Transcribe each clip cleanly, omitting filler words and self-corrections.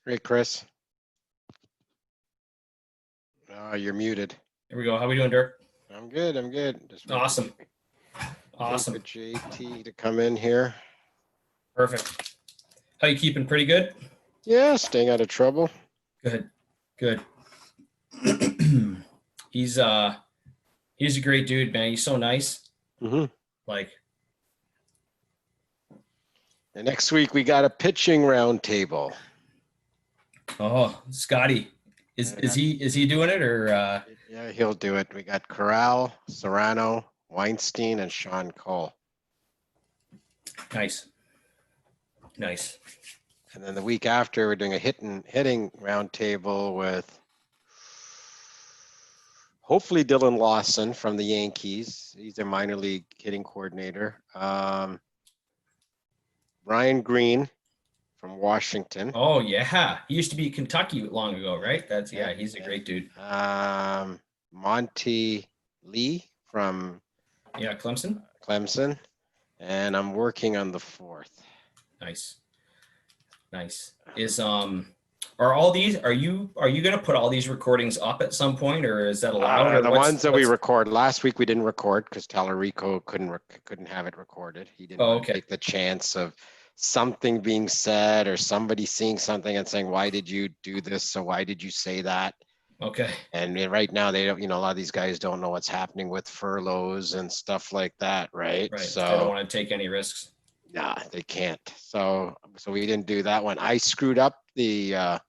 Hey, Chris. Oh, you're muted. Here we go. How we doing, Dirk? I'm good. I'm good. Just Awesome. waiting Awesome. for JT to come in here. Perfect. How you keeping? Pretty good? Yeah, staying out of trouble. Good. Good. He's a great dude, man. He's so nice. Mm-hmm. Like, And next week we got a pitching roundtable. oh, Scotty. Is he doing it or Yeah, he'll do it. We got Corral, Serrano, Weinstein, and Sean Cole. nice. Nice. And then the week after, we're doing a hitting roundtable with hopefully Dylan Lawson from the Yankees. He's their minor league hitting coordinator. Brian Green from Washington. Oh yeah. He used to be at Kentucky long ago, right? That's Yeah, he's a yeah. great dude. Monty Lee from Clemson. And I'm working on the fourth. Nice. Is are all these are you gonna put all these recordings up at some point, or is that allowed? Or The ones that we record last week we didn't record because Tallarico couldn't have it recorded. He didn't want to take the chance of something being said or somebody seeing something and saying, why did you do this? So why did you say that? Okay. And right now they don't, a lot of these guys don't know what's happening with furloughs and stuff like that, right? So they don't want to take any risks. Nah, they can't. So we didn't do that one. I screwed up the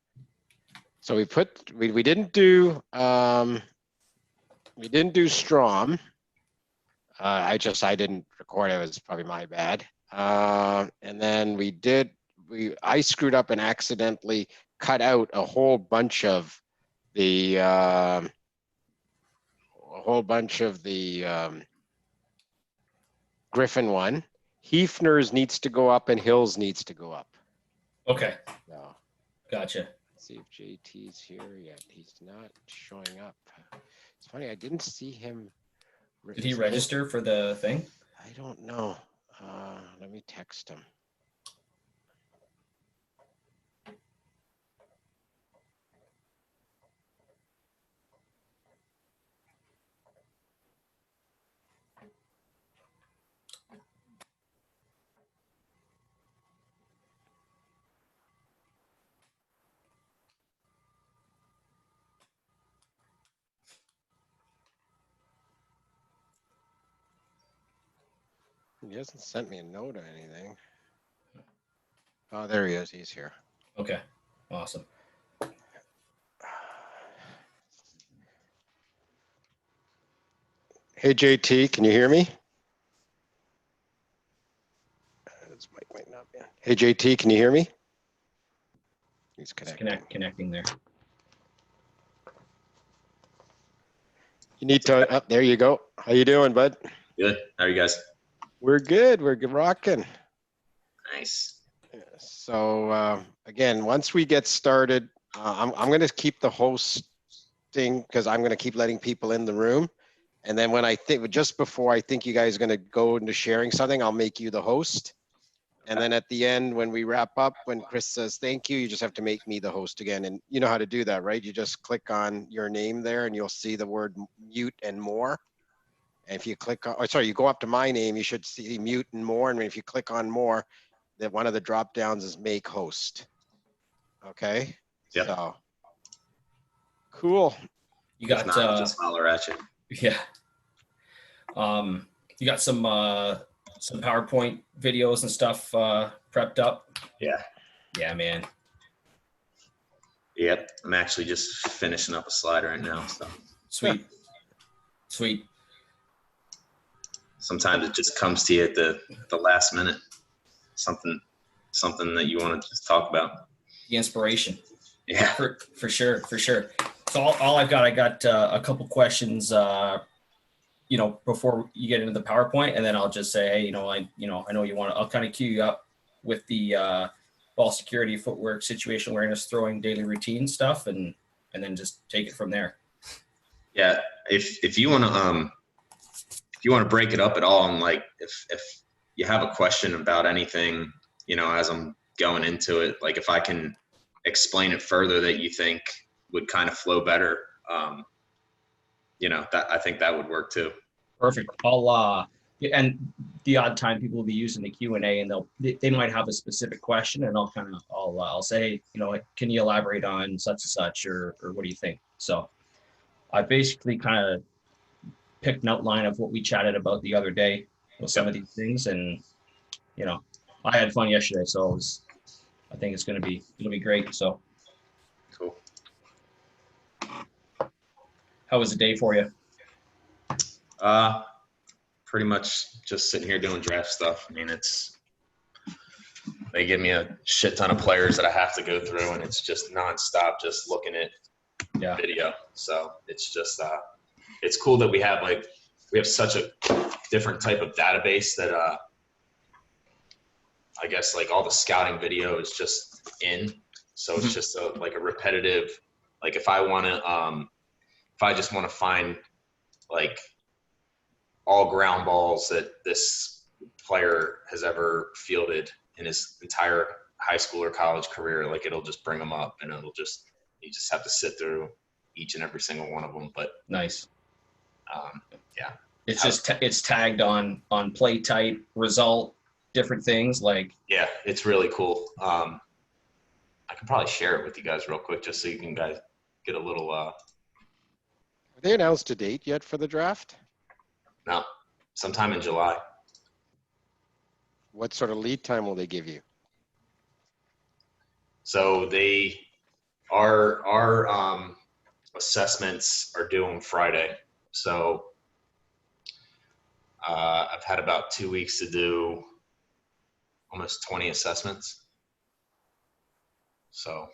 so we didn't do Strom. I didn't record it. It was probably my bad. And then I screwed up and accidentally cut out a whole bunch of The a whole bunch of the Griffin one. Hefner's needs to go up and Hills needs to go up. Okay. So, Gotcha. see if JT's here yet. He's not showing up. It's funny, I didn't see him. Did he register for the thing? I don't know. Let me text him. He hasn't sent me a note or anything. Oh, there he is. He's here. Okay. Awesome. Hey, JT, can you hear me? His mic might not be on. Hey, JT, can you hear me? He's connecting. Connecting there. You need to, oh, there you go. How you doing, bud? Good. How are you guys? We're good. We're rocking. Nice. So again, once we get started, I'm going to keep the hosting because I'm going to keep letting people in the room. And then when I think, just before I think you guys are going to go into sharing something, I'll make you the host. And then at the end, when we wrap up, when Chris says thank you, you just have to make me the host again. And you know how to do that, right? You just click on your name there and you'll see the word mute and more. And if you click on, oh, sorry, you go up to my name, you should see mute and more. And if you click on more, that one of the drop downs is make host. Okay. Yep. So cool. You got I'll just holler at you. Yeah. You got some PowerPoint videos and stuff prepped up. Yeah. Yeah, man. Yep. I'm actually just finishing up a slide right now. So sweet. Sweet. Sometimes it just comes to you at the last minute. Something that you want to just talk about. The inspiration. Yeah. For sure. So all I got a couple questions before you get into the PowerPoint, and then I'll just say, hey, I know you want to, I'll kind of cue you up with the ball security, footwork, situation awareness, throwing, daily routine stuff, and then just take it from there. Yeah. If you want to break it up at all, and like if you have a question about anything, as I'm going into it, like if I can explain it further that you think would kind of flow better, that I think that would work too. Perfect. I'll and the odd time people will be using the Q&A, and they might have a specific question, and I'll say, can you elaborate on such and such, or what do you think? So I basically kind of picked an outline of what we chatted about the other day with some of these things, and I had fun yesterday, so I think it'll be great. So cool. How was the day for you? Pretty much just sitting here doing draft stuff. I mean, they give me a shit ton of players that I have to go through, and it's just nonstop, just looking at video. So it's just, it's cool that we have such a different type of database that, I guess like all the scouting video is just in. So it's just a repetitive, like if I just want to find like all ground balls that this player has ever fielded in his entire high school or college career, like it'll just bring them up, and you just have to sit through each and every single one of them. But nice. Yeah. It's tagged on play type, result, different things like. Yeah, it's really cool. I can probably share it with you guys real quick just so you can guys get a little. Have they announced a date yet for the draft? No, sometime in July. What sort of lead time will they give you? So our assessments are due on Friday. So I've had about 2 weeks to do almost 20 assessments. So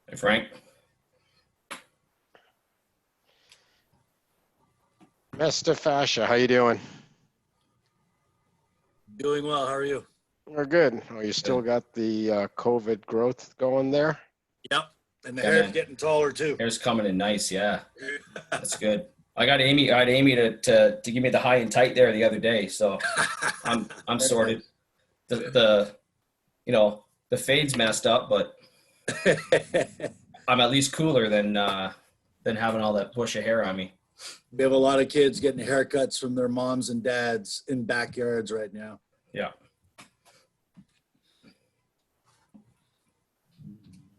Hey, Frank. Mr. Fascia, how you doing? Doing well. How are you? We're good. Oh, you still got the COVID growth going there? Yep. And the Yeah, hair's man. getting taller too. Hair's coming in nice. Yeah, that's good. I had Amy to give me the high and tight there the other day, so I'm sorted. The the fade's messed up, but I'm at least cooler than having all that bush of hair on me. We have a lot of kids getting haircuts from their moms and dads in backyards right now. Yeah.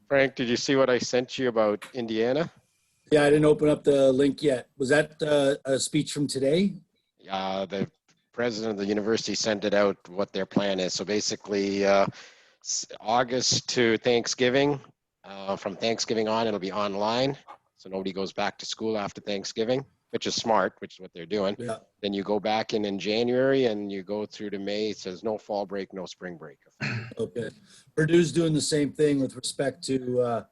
Frank, did you see what I sent you about Indiana? Yeah, I didn't open up the link yet. Was that a speech from today? The president of the university sent it out, what their plan is. So basically, August to Thanksgiving. From Thanksgiving on, it'll be online. So nobody goes back to school after Thanksgiving, which is smart, which is what they're doing. Yeah. Then you go back in January and you go through to May. It says no fall break, no spring break. Okay. Purdue's doing the same thing with respect to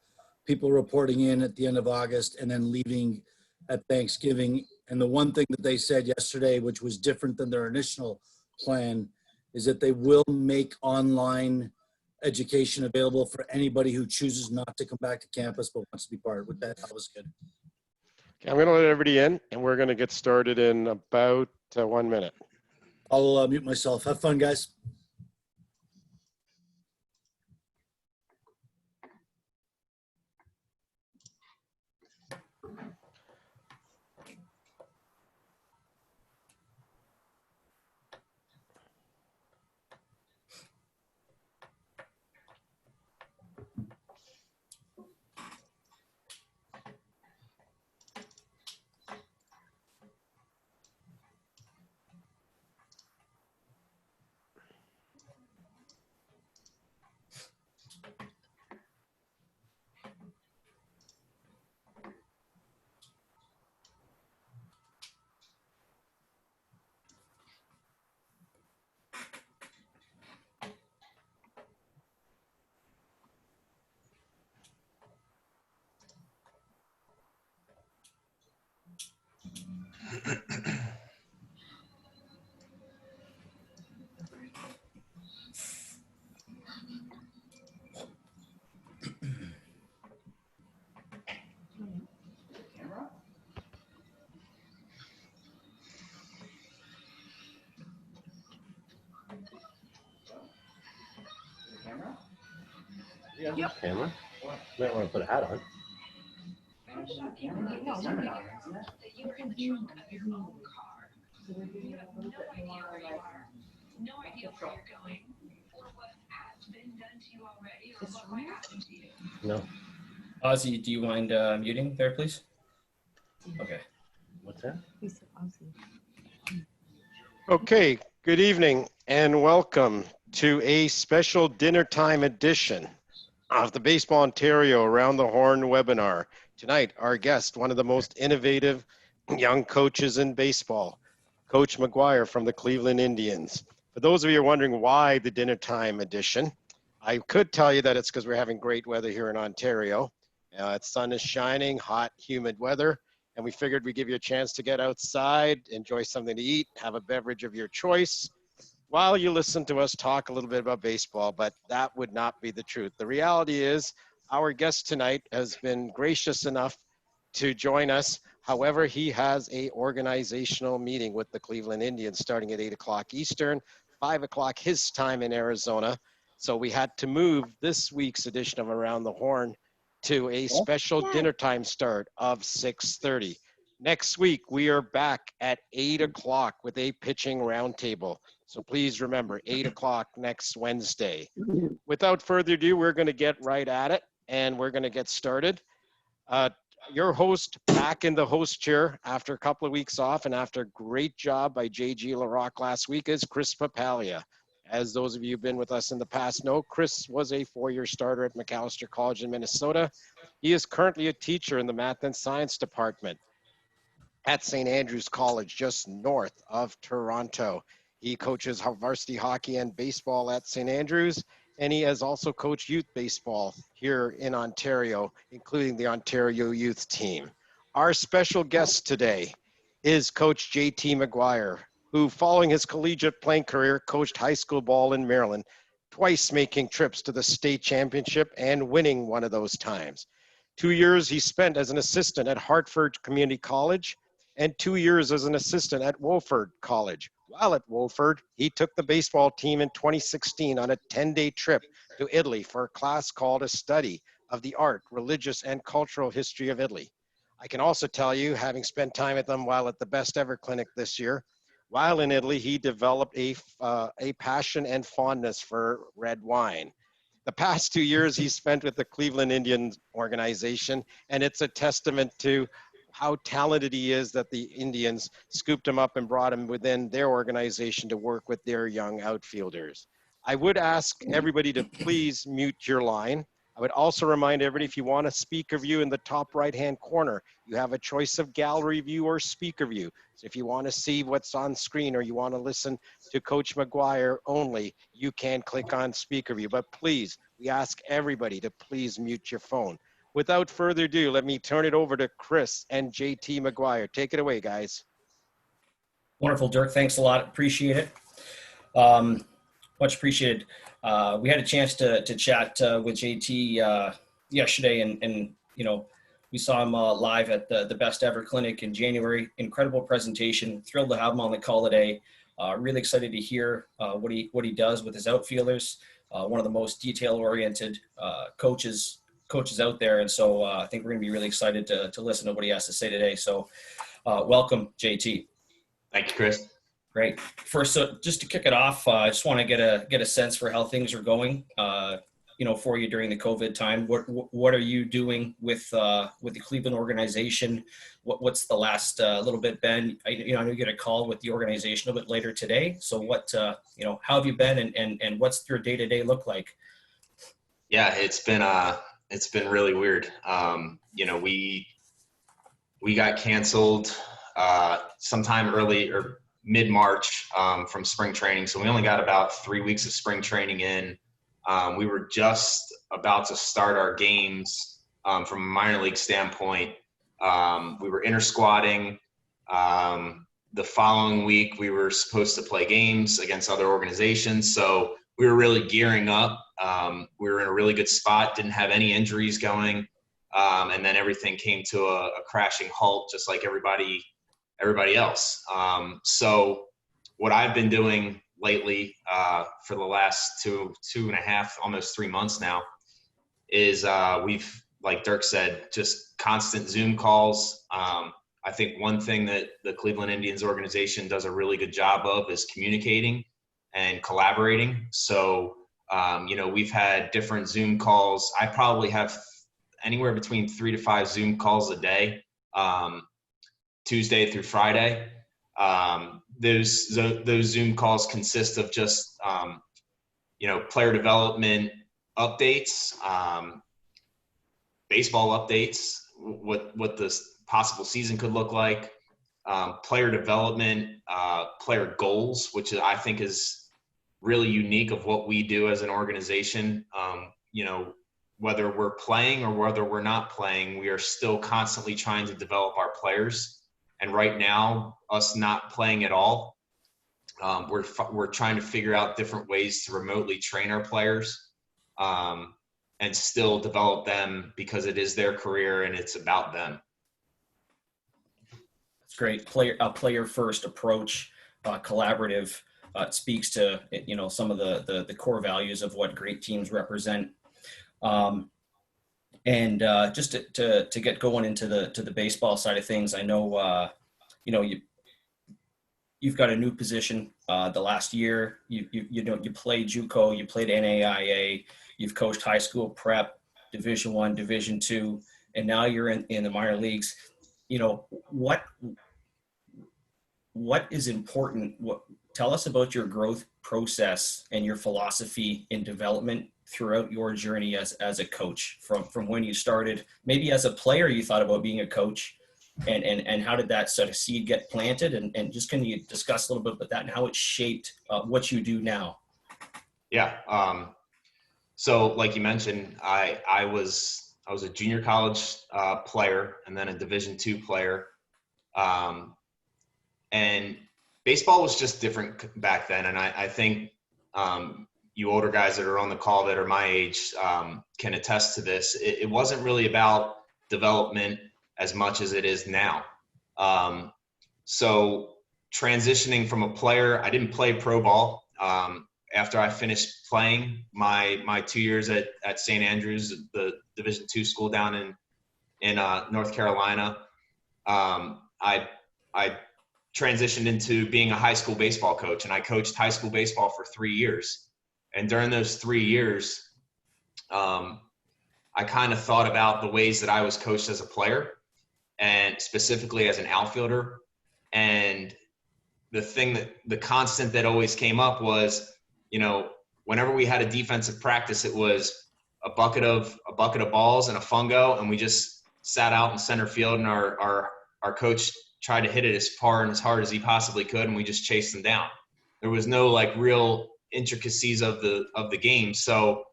people reporting in at the end of August and then leaving at Thanksgiving. And the one thing that they said yesterday, which was different than their initial plan, is that they will make online education available for anybody who chooses not to come back to campus but wants to be part of it. That was good. Okay, I'm going to let everybody in and we're going to get started in about 1 minute. I'll mute myself. Have fun, guys. Yep. Camera? You might want to put a hat on. No idea where you're going or what has been done to you already or what might happen to you. No. Ozzy, do you mind muting there, please? Okay. What's that? Okay, good evening and welcome to a special dinner time edition of the Baseball Ontario Around the Horn webinar. Tonight, our guest, one of the most innovative young coaches in baseball, Coach Maguire from the Cleveland Indians. For those of you who are wondering why the dinner time edition, I could tell you that it's because we're having great weather here in Ontario. The sun is shining, hot, humid weather, and we figured we'd give you a chance to get outside, enjoy something to eat, have a beverage of your choice, while you listen to us talk a little bit about baseball, but that would not be the truth. The reality is our guest tonight has been gracious enough to join us. However, he has a organizational meeting with the Cleveland Indians starting at 8 o'clock Eastern, 5 o'clock his time in Arizona. So we had to move this week's edition of Around the Horn to a special dinner time start of 6:30. Next week, we are back at 8 o'clock with a pitching roundtable. So please remember, 8 o'clock next Wednesday. Without further ado, we're going to get right at it, and we're going to get started. Your host back in the host chair after a couple of weeks off and after a great job by J.G. LaRocque last week is Chris Papalia. As those of you who've been with us in the past know, Chris was a four-year starter at Macalester College in Minnesota. He is currently a teacher in the math and science department at St. Andrews College, just north of Toronto. He coaches varsity hockey and baseball at St. Andrews, and he has also coached youth baseball here in Ontario, including the Ontario youth team. Our special guest today is Coach JT Maguire, who, following his collegiate playing career, coached high school ball in Maryland, twice making trips to the state championship and winning one of those times. 2 years he spent as an assistant at Hartford Community College and 2 years as an assistant at Wofford College. While at Wofford, he took the baseball team in 2016 on a 10-day trip to Italy for a class called A Study of the Art, Religious, and Cultural History of Italy. I can also tell you, having spent time with them while at the Best Ever Clinic this year, while in Italy, he developed a passion and fondness for red wine. The past 2 years he spent with the Cleveland Indians organization, and it's a testament to how talented he is that the Indians scooped him up and brought him within their organization to work with their young outfielders. I would ask everybody to please mute your line. I would also remind everybody, if you want a speaker view in the top right-hand corner, you have a choice of gallery view or speaker view. So if you want to see what's on screen or you want to listen to Coach Maguire only, you can click on speaker view. But please, we ask everybody to please mute your phone. Without further ado, let me turn it over to Chris and JT Maguire. Take it away, guys. Wonderful, Dirk. Thanks a lot. Appreciate it. Much appreciated. We had a chance to chat with JT yesterday, and you know, we saw him live at the Best Ever Clinic in January. Incredible presentation. Thrilled to have him on the call today. Really excited to hear what he does with his outfielders. One of the most detail-oriented coaches out there, and so I think we're going to be really excited to listen to what he has to say today. So, welcome, JT. Thank you, Chris. Great. First, so just to kick it off, I just want to get a sense for how things are going, for you during the COVID time. What are you doing with the Cleveland organization? What's the last little bit been? I know you get a call with the organization a bit later today. So how have you been, and what's your day-to-day look like? Yeah, it's been really weird. We got canceled sometime early or mid-March from spring training. So we only got about 3 weeks of spring training in. We were just about to start our games from a minor league standpoint. We were inter-squatting. The following week, we were supposed to play games against other organizations. So we were really gearing up. We were in a really good spot, didn't have any injuries going. And then everything came to a crashing halt, just like everybody else. So what I've been doing lately for the last two and a half, almost 3 months now, is we've, like Dirk said, just constant Zoom calls. I think one thing that the Cleveland Indians organization does a really good job of is communicating and collaborating. So, we've had different Zoom calls. I probably have anywhere between 3 to 5 Zoom calls a day, Tuesday through Friday. Those Zoom calls consist of just, player development updates, baseball updates, what the possible season could look like, player development, player goals, which I think is really unique of what we do as an organization. Whether we're playing or whether we're not playing, we are still constantly trying to develop our players. And right now, us not playing at all, we're trying to figure out different ways to remotely train our players and still develop them, because it is their career and it's about them. It's great. A player first approach, collaborative. It speaks to some of the core values of what great teams represent. Just to get going into the baseball side of things, I know you've got a new position. The last year you played JUCO, you played NAIA, you've coached high school prep, Division I, Division II, and now you're in the minor leagues. What is important? Tell us about your growth process and your philosophy in development throughout your journey as a coach, from when you started, maybe as a player you thought about being a coach, and how did that sort of seed get planted, and just can you discuss a little bit about that and how it shaped what you do now? Yeah. So like you mentioned, I was a junior college player and then a Division II player. And baseball was just different back then. And I think you older guys that are on the call that are my age can attest to this. It wasn't really about development as much as it is now. So transitioning from a player, I didn't play pro ball. After I finished playing my 2 years at St. Andrews, the Division II school down in North Carolina, I transitioned into being a high school baseball coach, and I coached high school baseball for 3 years. And during those 3 years, I kind of thought about the ways that I was coached as a player and specifically as an outfielder. And the constant that always came up was, whenever we had a defensive practice, it was a bucket of balls and a fungo, and we just sat out in center field, and our coach tried to hit it as far and as hard as he possibly could, and we just chased them down. There was no like real intricacies of the game. So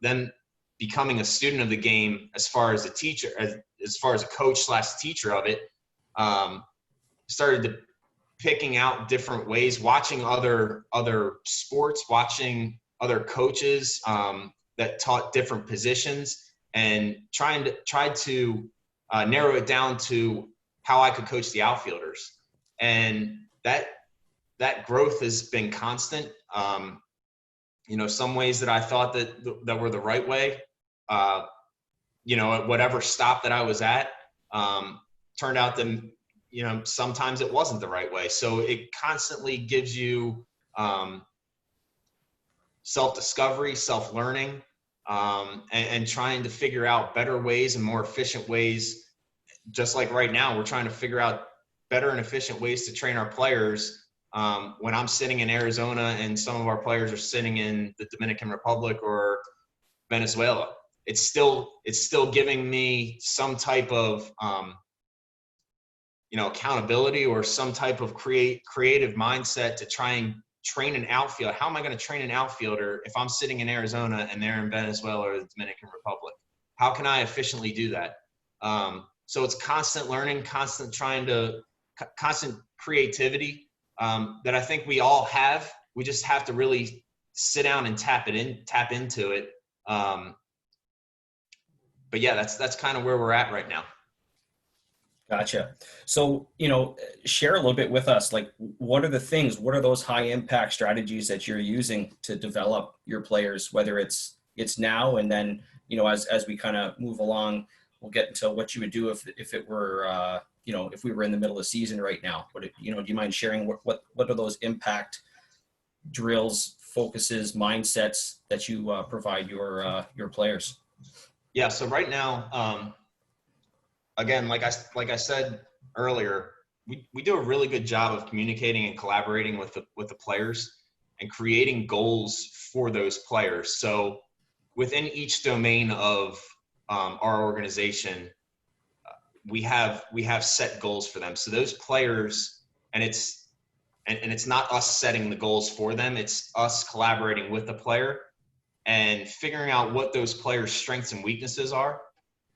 then becoming a student of the game, as far as a teacher, as far as a coach / teacher of it, started to picking out different ways, watching other sports, watching other coaches that taught different positions, and tried to narrow it down to how I could coach the outfielders. And that growth has been constant. Some ways that I thought that were the right way, at whatever stop that I was at, turned out that, sometimes it wasn't the right way. So it constantly gives you self-discovery, self-learning, and trying to figure out better ways and more efficient ways. Just like right now, we're trying to figure out better and efficient ways to train our players. When I'm sitting in Arizona and some of our players are sitting in the Dominican Republic or Venezuela, it's still giving me some type of accountability or some type of creative mindset to try and train an outfielder. How am I going to train an outfielder if I'm sitting in Arizona and they're in Venezuela or the Dominican Republic? How can I efficiently do that? So it's constant learning, constant creativity that I think we all have. We just have to really sit down and tap into it. But yeah, that's kind of where we're at right now. Gotcha. So, share a little bit with us, like, what are those high impact strategies that you're using to develop your players, whether it's now, and then, as we kind of move along, we'll get into what you would do if it were, if we were in the middle of the season right now. Do you mind sharing what are those impact drills, focuses, mindsets that you provide your players? Yeah. So right now, again, like I said earlier, we do a really good job of communicating and collaborating with the players and creating goals for those players. So within each domain of our organization, we have set goals for them. So those players, and it's not us setting the goals for them, it's us collaborating with the player and figuring out what those players' strengths and weaknesses are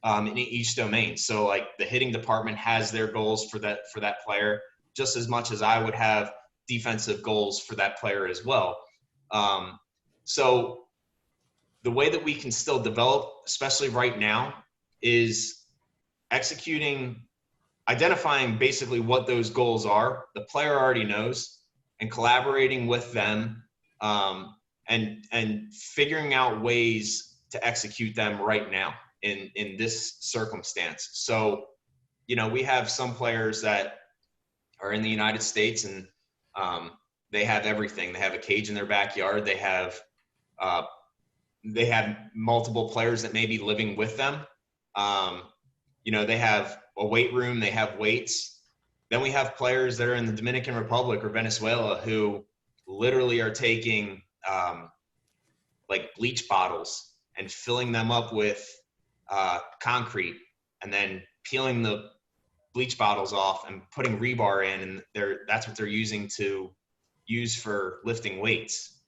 in each domain. So like the hitting department has their goals for that player, just as much as I would have defensive goals for that player as well. So the way that we can still develop, especially right now, is identifying basically what those goals are. The player already knows, and collaborating with them, and figuring out ways to execute them right now in this circumstance. So, we have some players that are in the United States, and they have everything. They have a cage in their backyard. They have multiple players that may be living with them. They have a weight room, they have weights. Then we have players that are in the Dominican Republic or Venezuela who literally are taking like bleach bottles and filling them up with concrete, and then peeling the bleach bottles off and putting rebar in, and that's what they're using for lifting weights.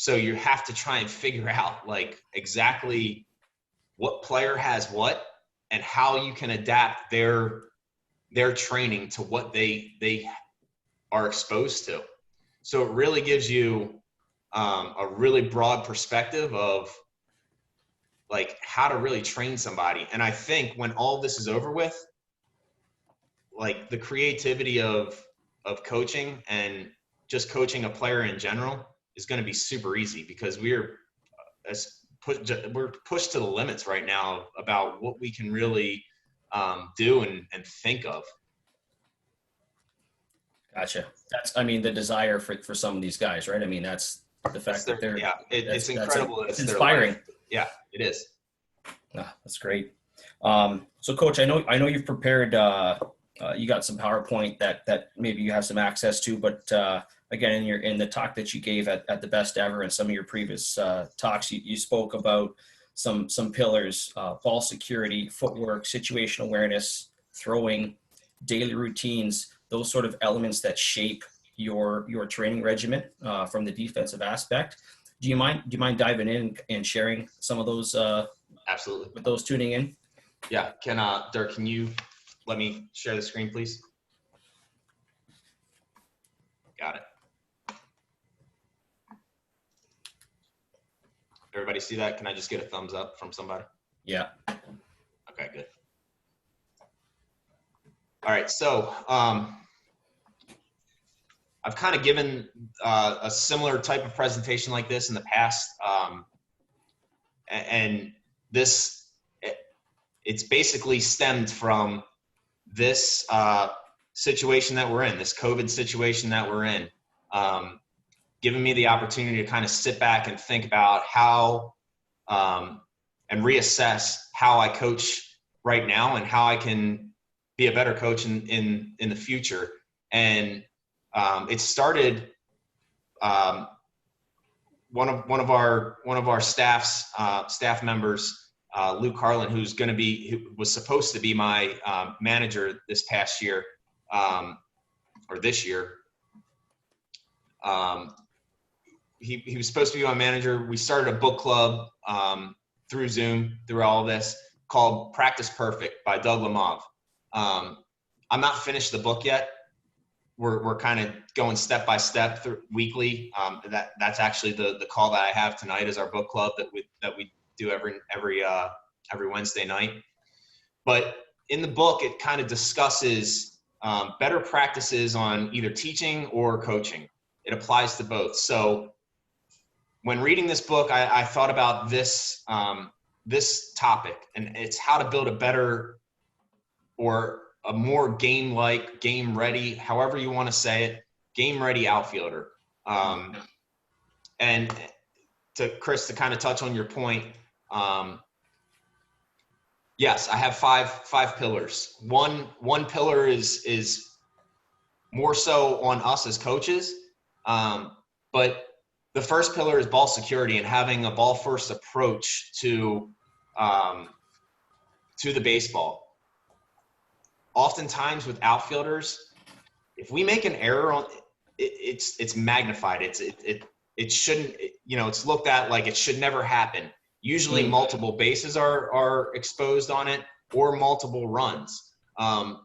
So you have to try and figure out like exactly what player has what and how you can adapt their training to what they are exposed to. So it really gives you a really broad perspective of like how to really train somebody. And I think when all this is over with, like the creativity of coaching and just coaching a player in general is going to be super easy, because we're pushed to the limits right now about what we can really do and think of. Gotcha. That's, I mean, the desire for some of these guys, right? I mean, that's the fact that they're, it's incredible. It's inspiring. Yeah, it is. That's great. So Coach, I know you've prepared, you got some PowerPoint that maybe you have some access to, but again, in the talk that you gave at the Best Ever and some of your previous talks, you spoke about some pillars: ball security, footwork, situational awareness, throwing, daily routines, those sort of elements that shape your training regimen from the defensive aspect. Do you mind diving in and sharing some of those? Absolutely. With those tuning in. Yeah. Dirk, can you let me share the screen, please? Got it. Everybody see that? Can I just get a thumbs up from somebody? Yeah. Okay, good. All right. So I've kind of given a similar type of presentation like this in the past. And this, it's basically stemmed from this situation that we're in, this COVID situation that we're in, giving me the opportunity to kind of sit back and think about how and reassess how I coach right now and how I can be a better coach in the future. And it started one of our staff members, Luke Harlan, who was supposed to be my manager this past year, or this year. He was supposed to be my manager. We started a book club through Zoom, through all of this, called Practice Perfect by Doug Lemov. I'm not finished the book yet. We're kind of going step by step through weekly. That's actually the call that I have tonight is our book club that we do every Wednesday night. But in the book, it kind of discusses better practices on either teaching or coaching. It applies to both. So when reading this book, I thought about this topic, and it's how to build a better or a more game-like, game-ready, however you want to say it, game-ready outfielder. And to Chris, to kind of touch on your point, yes, I have five pillars. One pillar is more so on us as coaches, but the first pillar is ball security and having a ball first approach to the baseball. Oftentimes with outfielders, if we make an error on it's magnified. It shouldn't, it's looked at like it should never happen. Usually multiple bases are exposed on it, or multiple runs.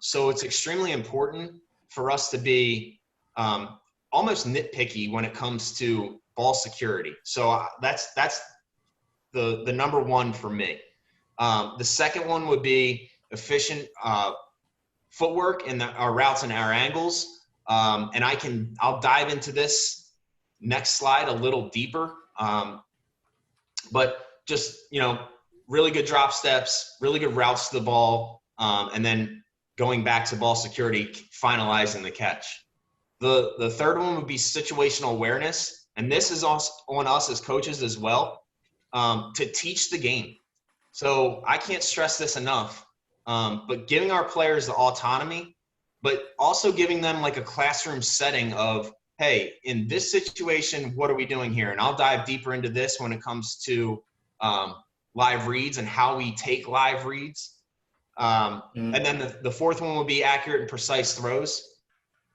So it's extremely important for us to be almost nitpicky when it comes to ball security. So that's the number one for me. The second one would be efficient footwork in our routes and our angles. And I'll dive into this next slide a little deeper. But just, really good drop steps, really good routes to the ball, and then going back to ball security, finalizing the catch. The third one would be situational awareness. And this is on us as coaches as well, to teach the game. So I can't stress this enough, but giving our players the autonomy, but also giving them like a classroom setting of, hey, in this situation, what are we doing here? And I'll dive deeper into this when it comes to live reads and how we take live reads. And then the fourth one would be accurate and precise throws.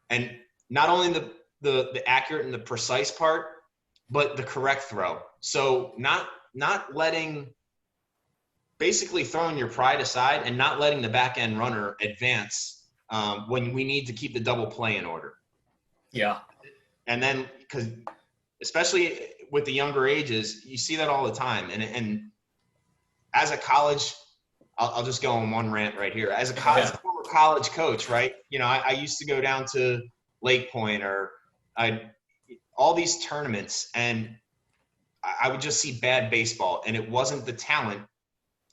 And not only the accurate and the precise part, but the correct throw. So not basically throwing your pride aside and not letting the back end runner advance when we need to keep the double play in order. Yeah. And then, because especially with the younger ages, you see that all the time. And as a college, I'll just go on one rant right here. As a former college coach, right? I used to go down to Lake Point or all these tournaments, and I would just see bad baseball. And it wasn't the talent.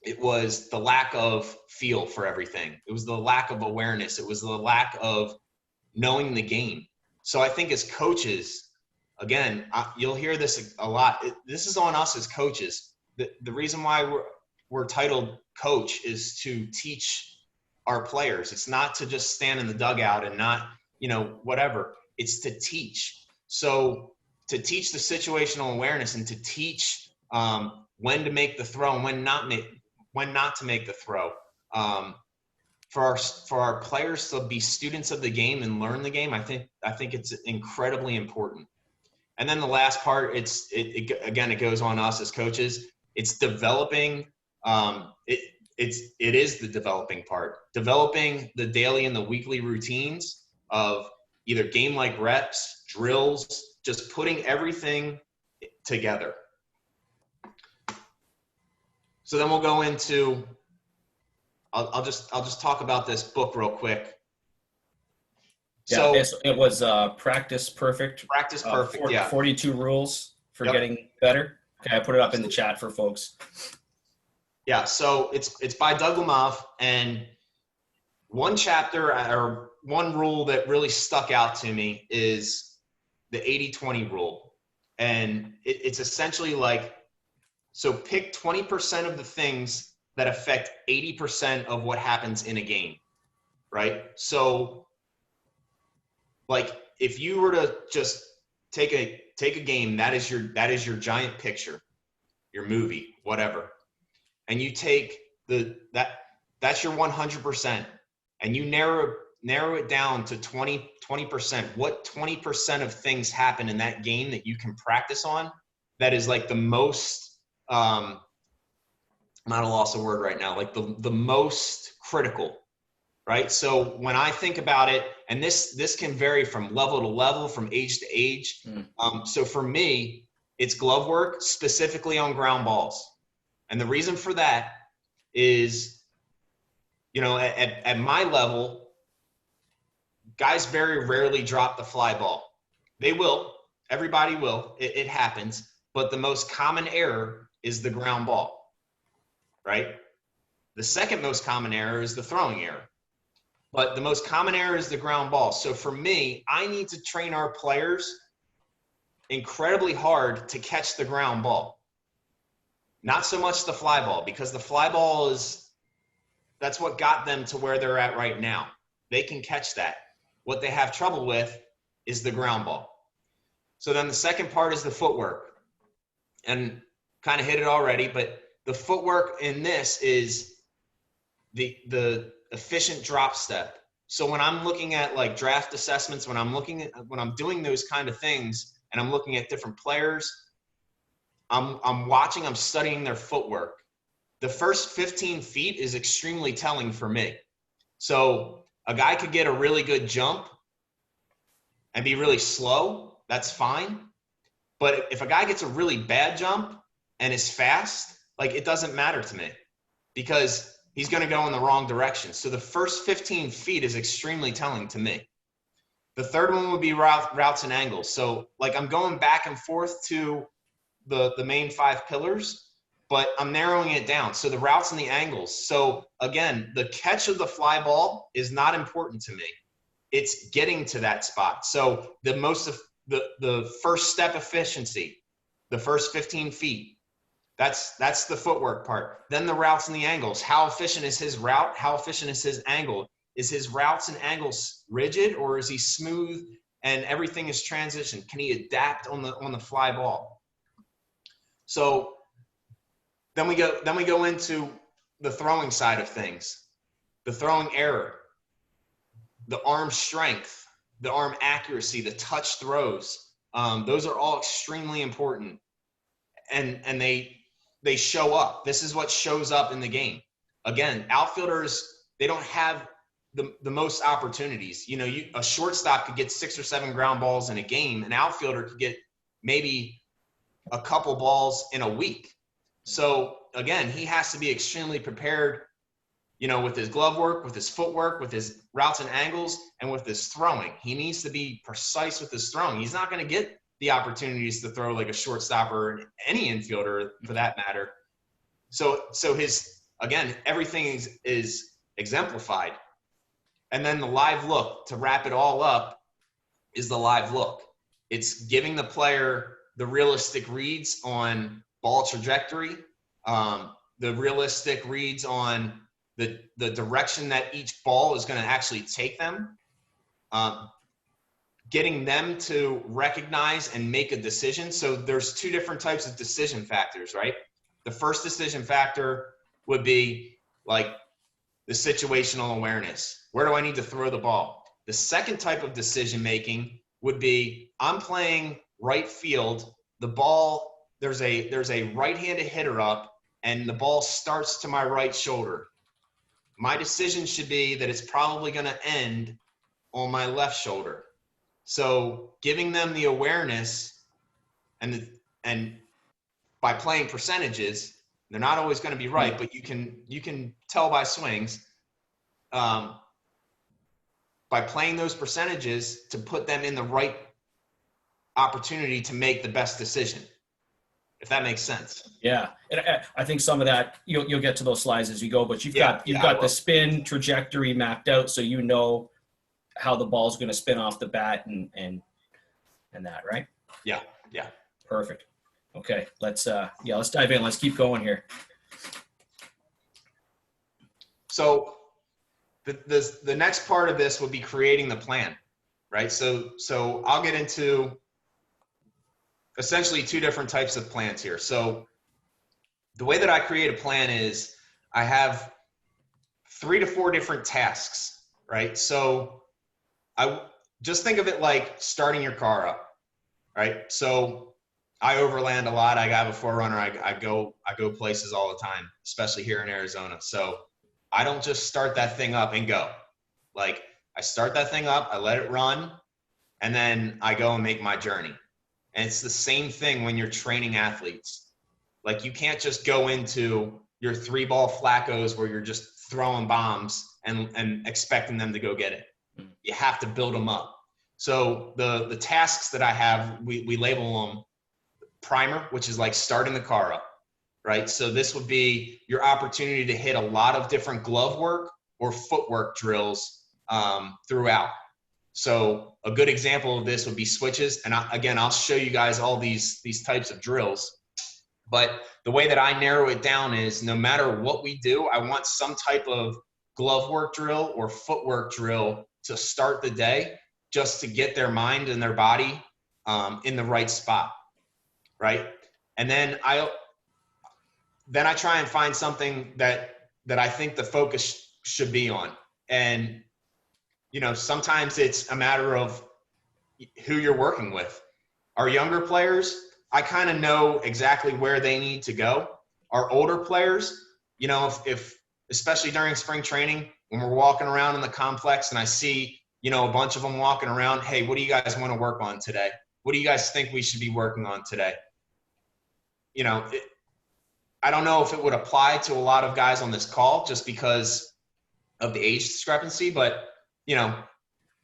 It was the lack of feel for everything. It was the lack of awareness. It was the lack of knowing the game. So I think as coaches, again, you'll hear this a lot. This is on us as coaches. The reason why we're titled coach is to teach our players. It's not to just stand in the dugout and not, whatever. It's to teach. So to teach the situational awareness and to teach when to make the throw and when not to make the throw. For our players to be students of the game and learn the game, I think it's incredibly important. And then the last part, it goes on us as coaches. It's developing. It is the developing part. Developing the daily and the weekly routines of either game-like reps, drills, just putting everything together. So then we'll go into. I'll just talk about this book real quick. Yeah, so it was Practice Perfect. Practice Perfect, 42 rules for getting better. Okay, I put it up in the chat for folks. Yeah, so it's by Doug Lemov, and one chapter or one rule that really stuck out to me is the 80-20 rule. And it's essentially like, so pick 20% of the things that affect 80% of what happens in a game, right? So like if you were to just take a game, that is your giant picture, your movie, whatever. And you take that's your 100%, and you narrow it down to 20%. What 20% of things happen in that game that you can practice on that is like the most I'm at a loss of word right now, like the most critical, right? So when I think about it, and this can vary from level to level, from age to age. So for me, it's glove work, specifically on ground balls. And the reason for that is, at my level, guys very rarely drop the fly ball. They will. Everybody will. It happens. But the most common error is the ground ball, right? The second most common error is the throwing error. But the most common error is the ground ball. So for me, I need to train our players incredibly hard to catch the ground ball. Not so much the fly ball, because the fly ball that's what got them to where they're at right now. They can catch that. What they have trouble with is the ground ball. So then the second part is the footwork. And kind of hit it already, but the footwork in this is the efficient drop step. So when I'm looking at like draft assessments, when I'm doing those kind of things and I'm looking at different players, I'm studying their footwork. The first 15 feet is extremely telling for me. So a guy could get a really good jump and be really slow, that's fine. But if a guy gets a really bad jump and is fast, like it doesn't matter to me because he's going to go in the wrong direction. So the first 15 feet is extremely telling to me. The third one would be routes and angles. So like I'm going back and forth to the main 5 pillars, but I'm narrowing it down. So the routes and the angles. So again, the catch of the fly ball is not important to me. It's getting to that spot. So the first step efficiency, the first 15 feet, that's the footwork part. Then the routes and the angles. How efficient is his route? How efficient is his angle? Is his routes and angles rigid, or is he smooth and everything is transition? Can he adapt on the fly ball? So then we go into the throwing side of things, the throwing error, the arm strength, the arm accuracy, the touch throws. Those are all extremely important, and they show up. This is what shows up in the game. Again, outfielders, they don't have the most opportunities. You know, a shortstop could get 6 or 7 ground balls in a game. An outfielder could get maybe a couple balls in a week. So again, he has to be extremely prepared, you know, with his glove work, with his footwork, with his routes and angles, and with his throwing. He needs to be precise with his throwing. He's not going to get the opportunities to throw like a shortstop or any infielder for that matter. So his, again, everything is exemplified. And then the live look, to wrap it all up, is the live look. It's giving the player the realistic reads on ball trajectory, the realistic reads on the direction that each ball is going to actually take them, getting them to recognize and make a decision. So there's 2 different types of decision factors, right? The first decision factor would be like the situational awareness. Where do I need to throw the ball? The second type of decision making would be, I'm playing right field. The ball, there's a right-handed hitter up, and the ball starts to my right shoulder. My decision should be that it's probably going to end on my left shoulder. So giving them the awareness, and by playing percentages, they're not always going to be right, but you can tell by swings. By playing those percentages to put them in the right opportunity to make the best decision, if that makes sense. Yeah, and I think some of that you'll get to those slides as you go, but you've got the spin trajectory mapped out, so you know how the ball's going to spin off the bat and that, right? Yeah. Perfect. Okay, let's dive in. Let's keep going here. So the next part of this would be creating the plan, right? So I'll get into essentially 2 different types of plans here. So the way that I create a plan is I have 3 to 4 different tasks, right? So I just think of it like starting your car up, right? So I overland a lot. I have a 4Runner. I go places all the time, especially here in Arizona. So I don't just start that thing up and go. Like, I start that thing up, I let it run, and then I go and make my journey. And it's the same thing when you're training athletes. Like, you can't just go into your 3-ball Flaccos where you're just throwing bombs and expecting them to go get it. You have to build them up. So the tasks that I have, we label them primer, which is like starting the car up, right? So this would be your opportunity to hit a lot of different glove work or footwork drills throughout. So a good example of this would be switches. And I'll show you guys all these types of drills. But the way that I narrow it down is, no matter what we do, I want some type of glove work drill or footwork drill to start the day, just to get their mind and their body in the right spot, right? And then I try and find something that I think the focus should be on. And, you know, sometimes it's a matter of who you're working with. Our younger players, I kind of know exactly where they need to go. Our older players, you know, if especially during spring training, when we're walking around in the complex and I see, you know, a bunch of them walking around, hey, what do you guys want to work on today? What do you guys think we should be working on today? You know, I don't know if it would apply to a lot of guys on this call just because of the age discrepancy, but, you know,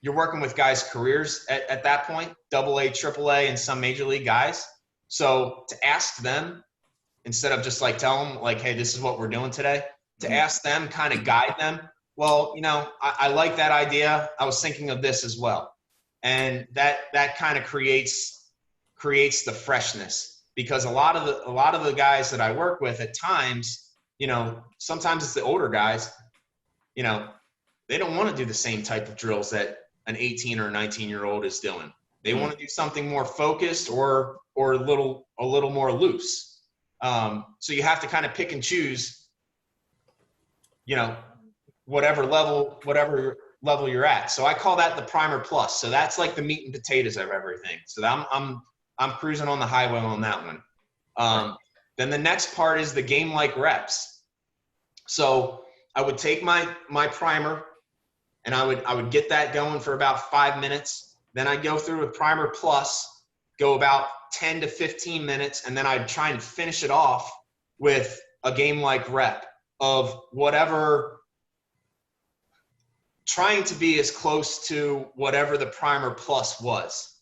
you're working with guys' careers at that point, AA, AAA, and some major league guys. So to ask them, instead of just like tell them like, hey, this is what we're doing today, to ask them, kind of guide them. Well, you know, I like that idea. I was thinking of this as well. And that kind of creates the freshness, because a lot of the guys that I work with at times, you know, sometimes it's the older guys, you know, they don't want to do the same type of drills that an 18 or 19-year-old is doing. They want to do something more focused or a little more loose. So you have to kind of pick and choose, you know, whatever level, whatever level you're at. So I call that the primer plus. So that's like the meat and potatoes of everything. So I'm cruising on the highway on that one. Then the next part is the game-like reps. So I would take my primer and I would get that going for about 5 minutes. Then I'd go through with primer plus, go about 10 to 15 minutes, and then I'd try and finish it off with a game-like rep of whatever, trying to be as close to whatever the primer plus was,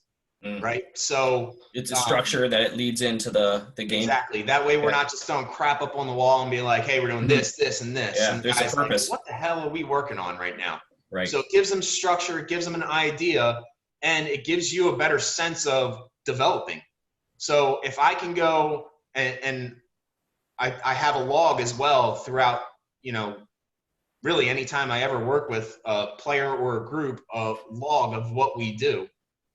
right? So it's a structure that it leads into the game. Exactly. That way we're not just throwing crap up on the wall and being like, hey, we're doing this, this, and this. Yeah, and there's a guys purpose. like, what the hell are we working on right now? Right. So it gives them structure, it gives them an idea, and it gives you a better sense of developing. So if I can go and I have a log as well throughout, really anytime I ever work with a player or a group, a log of what we do.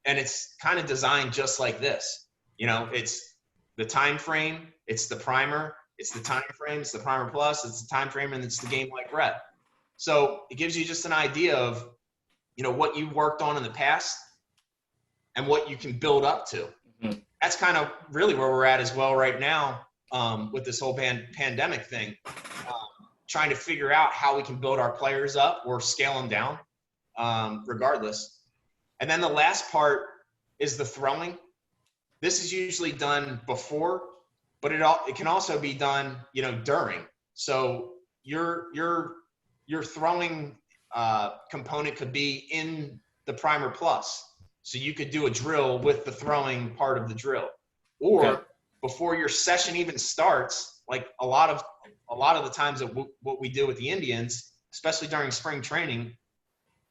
And it's kind of designed just like this. It's the time frame, it's the primer, it's the time frame, it's the primer plus, it's the time frame, and it's the game like rep. So it gives you just an idea of, what you worked on in the past and what you can build up to. Mm-hmm. That's kind of really where we're at as well right now with this whole pandemic thing. Trying to figure out how we can build our players up or scale them down, regardless. And then the last part is the throwing. This is usually done before, but it can also be done, during. So your throwing component could be in the primer plus. So you could do a drill with the throwing part of the drill, or before your session even starts, like a lot of the times that what we do with the Indians, especially during spring training,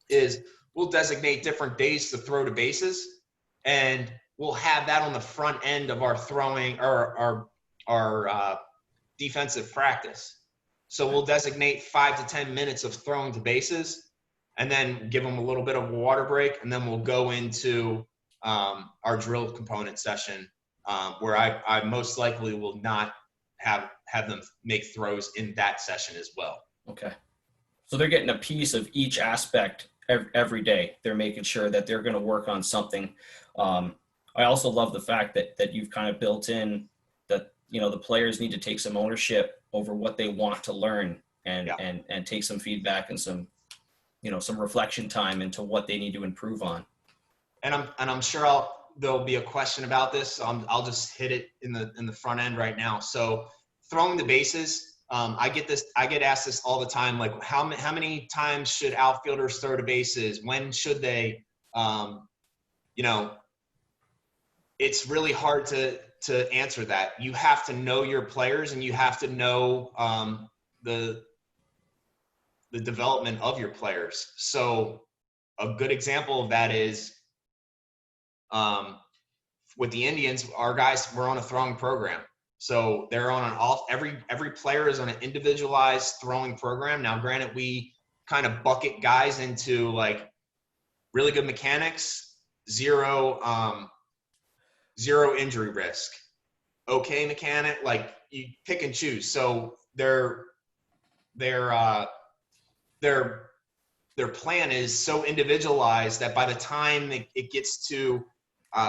is we'll designate different days to throw to bases, and we'll have that on the front end of our throwing or our defensive practice. So we'll designate 5 to 10 minutes of throwing to bases, and then give them a little bit of a water break, and then we'll go into our drill component session, where I most likely will not have them make throws in that session as well. Okay. So they're getting a piece of each aspect every day. They're making sure that they're going to work on something. I also love the fact that you've kind of built in that, the players need to take some ownership over what they want to learn and take some feedback and some reflection time into what they need to improve on. And I'm sure there'll be a question about this. So I'll just hit it in the front end right now. So throwing the bases, I get asked this all the time. Like how many times should outfielders throw to bases? When should they? It's really hard to answer that. You have to know your players, and you have to know the development of your players. So a good example of that is with the Indians, our guys were on a throwing program. So they're on every player is on an individualized throwing program. Now, granted, we kind of bucket guys into like really good mechanics, zero injury risk, okay mechanic, like you pick and choose. So their plan is so individualized that by the time it gets to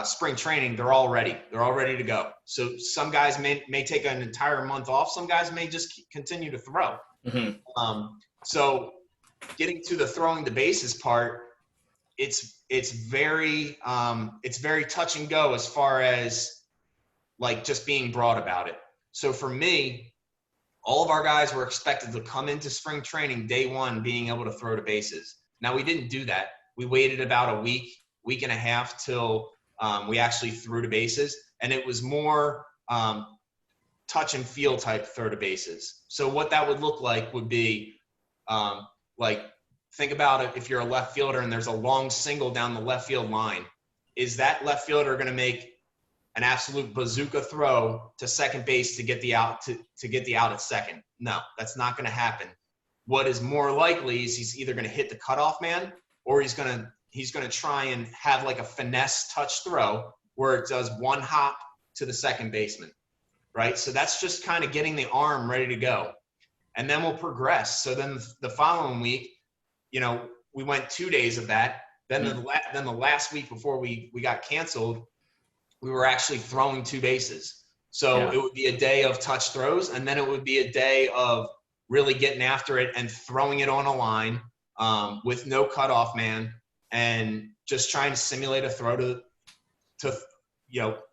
spring training, they're all ready to go. So some guys may take an entire month off. Some guys may just continue to throw. Mm-hmm. So getting to the throwing the bases part, it's very touch and go as far as like just being broad about it. So for me, all of our guys were expected to come into spring training day one being able to throw to bases. Now we didn't do that. We waited about a week and a half till we actually threw to bases, and it was more touch and feel type throw to bases. So what that would look like would be like, think about it. If you're a left fielder and there's a long single down the left field line, is that left fielder going to make an absolute bazooka throw to second base to get the out to get the out at second? No, that's not going to happen. What is more likely is he's either going to hit the cutoff man, or he's going to try and have like a finesse touch throw where it does one hop to the second baseman, right? So that's just kind of getting the arm ready to go. And then we'll progress. So then the following week, we went 2 days of that. Then the last week before we got canceled, we were actually throwing 2 bases. So it would be a day of touch throws, and then it would be a day of really getting after it and throwing it on a line with no cutoff man, and just trying to simulate a throw to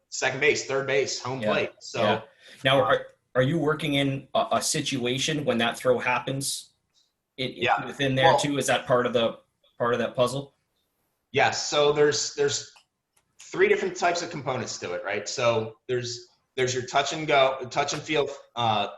second base, third base, home plate. So now, are you working in a situation when that throw happens? Within there too, is that part of that puzzle? Yes. So there's 3 different types of components to it, right? So there's your touch and feel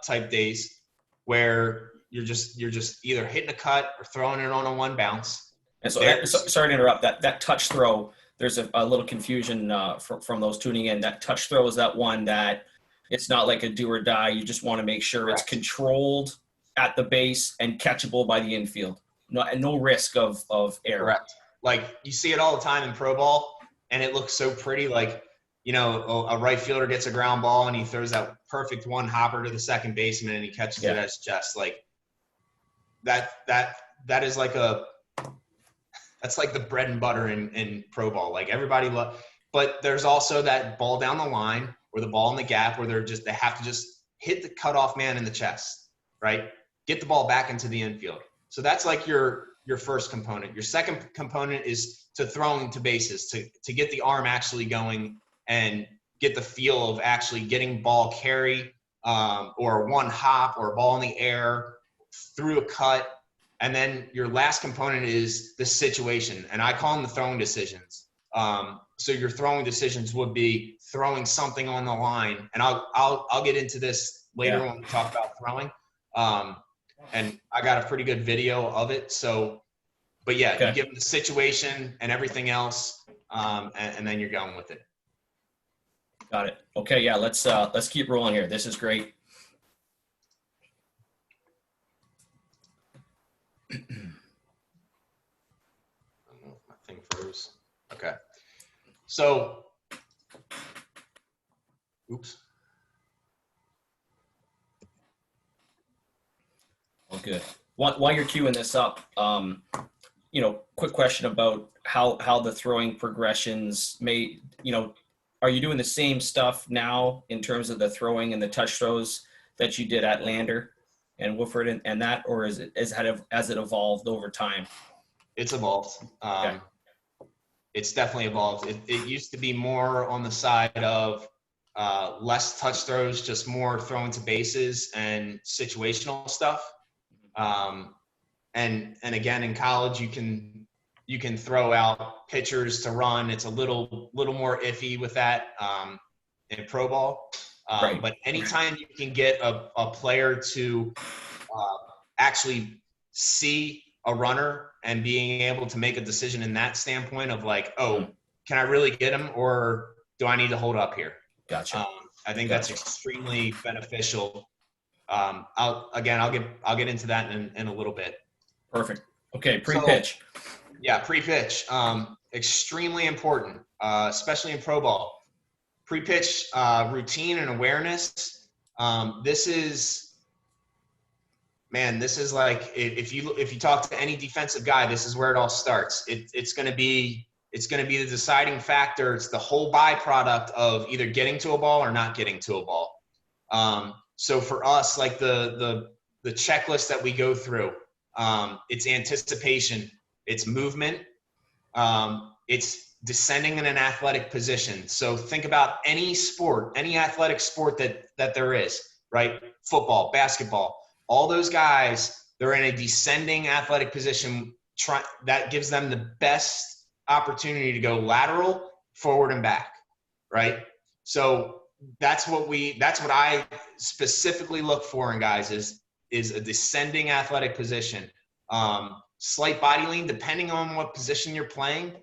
type days where you're just either hitting a cut or throwing it on a 1 bounce. And so, sorry to interrupt. That touch throw, there's a little confusion from those tuning in. That touch throw is that one that it's not like a do or die. You just want to make sure it's controlled at the base and catchable by the infield. No risk of error. Correct. Like you see it all the time in pro ball, and it looks so pretty. Like, a right fielder gets a ground ball and he throws that perfect 1 hopper to the second baseman and he catches it at his chest. Like that is like that's like the bread and butter in pro ball. Like everybody but there's also that ball down the line or the ball in the gap where they have to just hit the cutoff man in the chest, right? Get the ball back into the infield. So that's like your first component. Your second component is to throwing to bases, to get the arm actually going and get the feel of actually getting ball carry or 1 hop or a ball in the air through a cut. And then your last component is the situation, and I call them the throwing decisions. So your throwing decisions would be throwing something on the line, and I'll get into this later when we talk about throwing. And I got a pretty good video of it. So, but you give them the situation and everything else, and then you're going with it. Got it. Okay, yeah, let's keep rolling here. This is great. I don't know if my thing froze. Okay. So, oops. Oh, good. While you're queuing this up, quick question about how the throwing progressions may, are you doing the same stuff now in terms of the throwing and the touch throws that you did at Lander and Wooford and that, or has it evolved over time? It's evolved. Okay. It's definitely evolved. It used to be more on the side of less touch throws, just more throwing to bases and situational stuff. And again, in college, you can throw out pitchers to run. It's a little more iffy with that in pro ball. Right. But anytime you can get a player to actually see a runner and being able to make a decision in that standpoint of like, oh, can I really get him, or do I need to hold up here? Gotcha. I think that's extremely beneficial. I'll get into that in a little bit. Perfect. Okay, pre-pitch. So, pre-pitch. Extremely important, especially in pro ball. Pre-pitch routine and awareness. This is like if you talk to any defensive guy, this is where it all starts. It's going to be the deciding factor. It's the whole byproduct of either getting to a ball or not getting to a ball. So for us, like the checklist that we go through, it's anticipation, it's movement, it's descending in an athletic position. So think about any sport, any athletic sport that there is, right? Football, basketball, all those guys, they're in a descending athletic position. That gives them the best opportunity to go lateral, forward, and back, right? So that's what I specifically look for in guys is a descending athletic position. Slight body lean, depending on what position you're playing.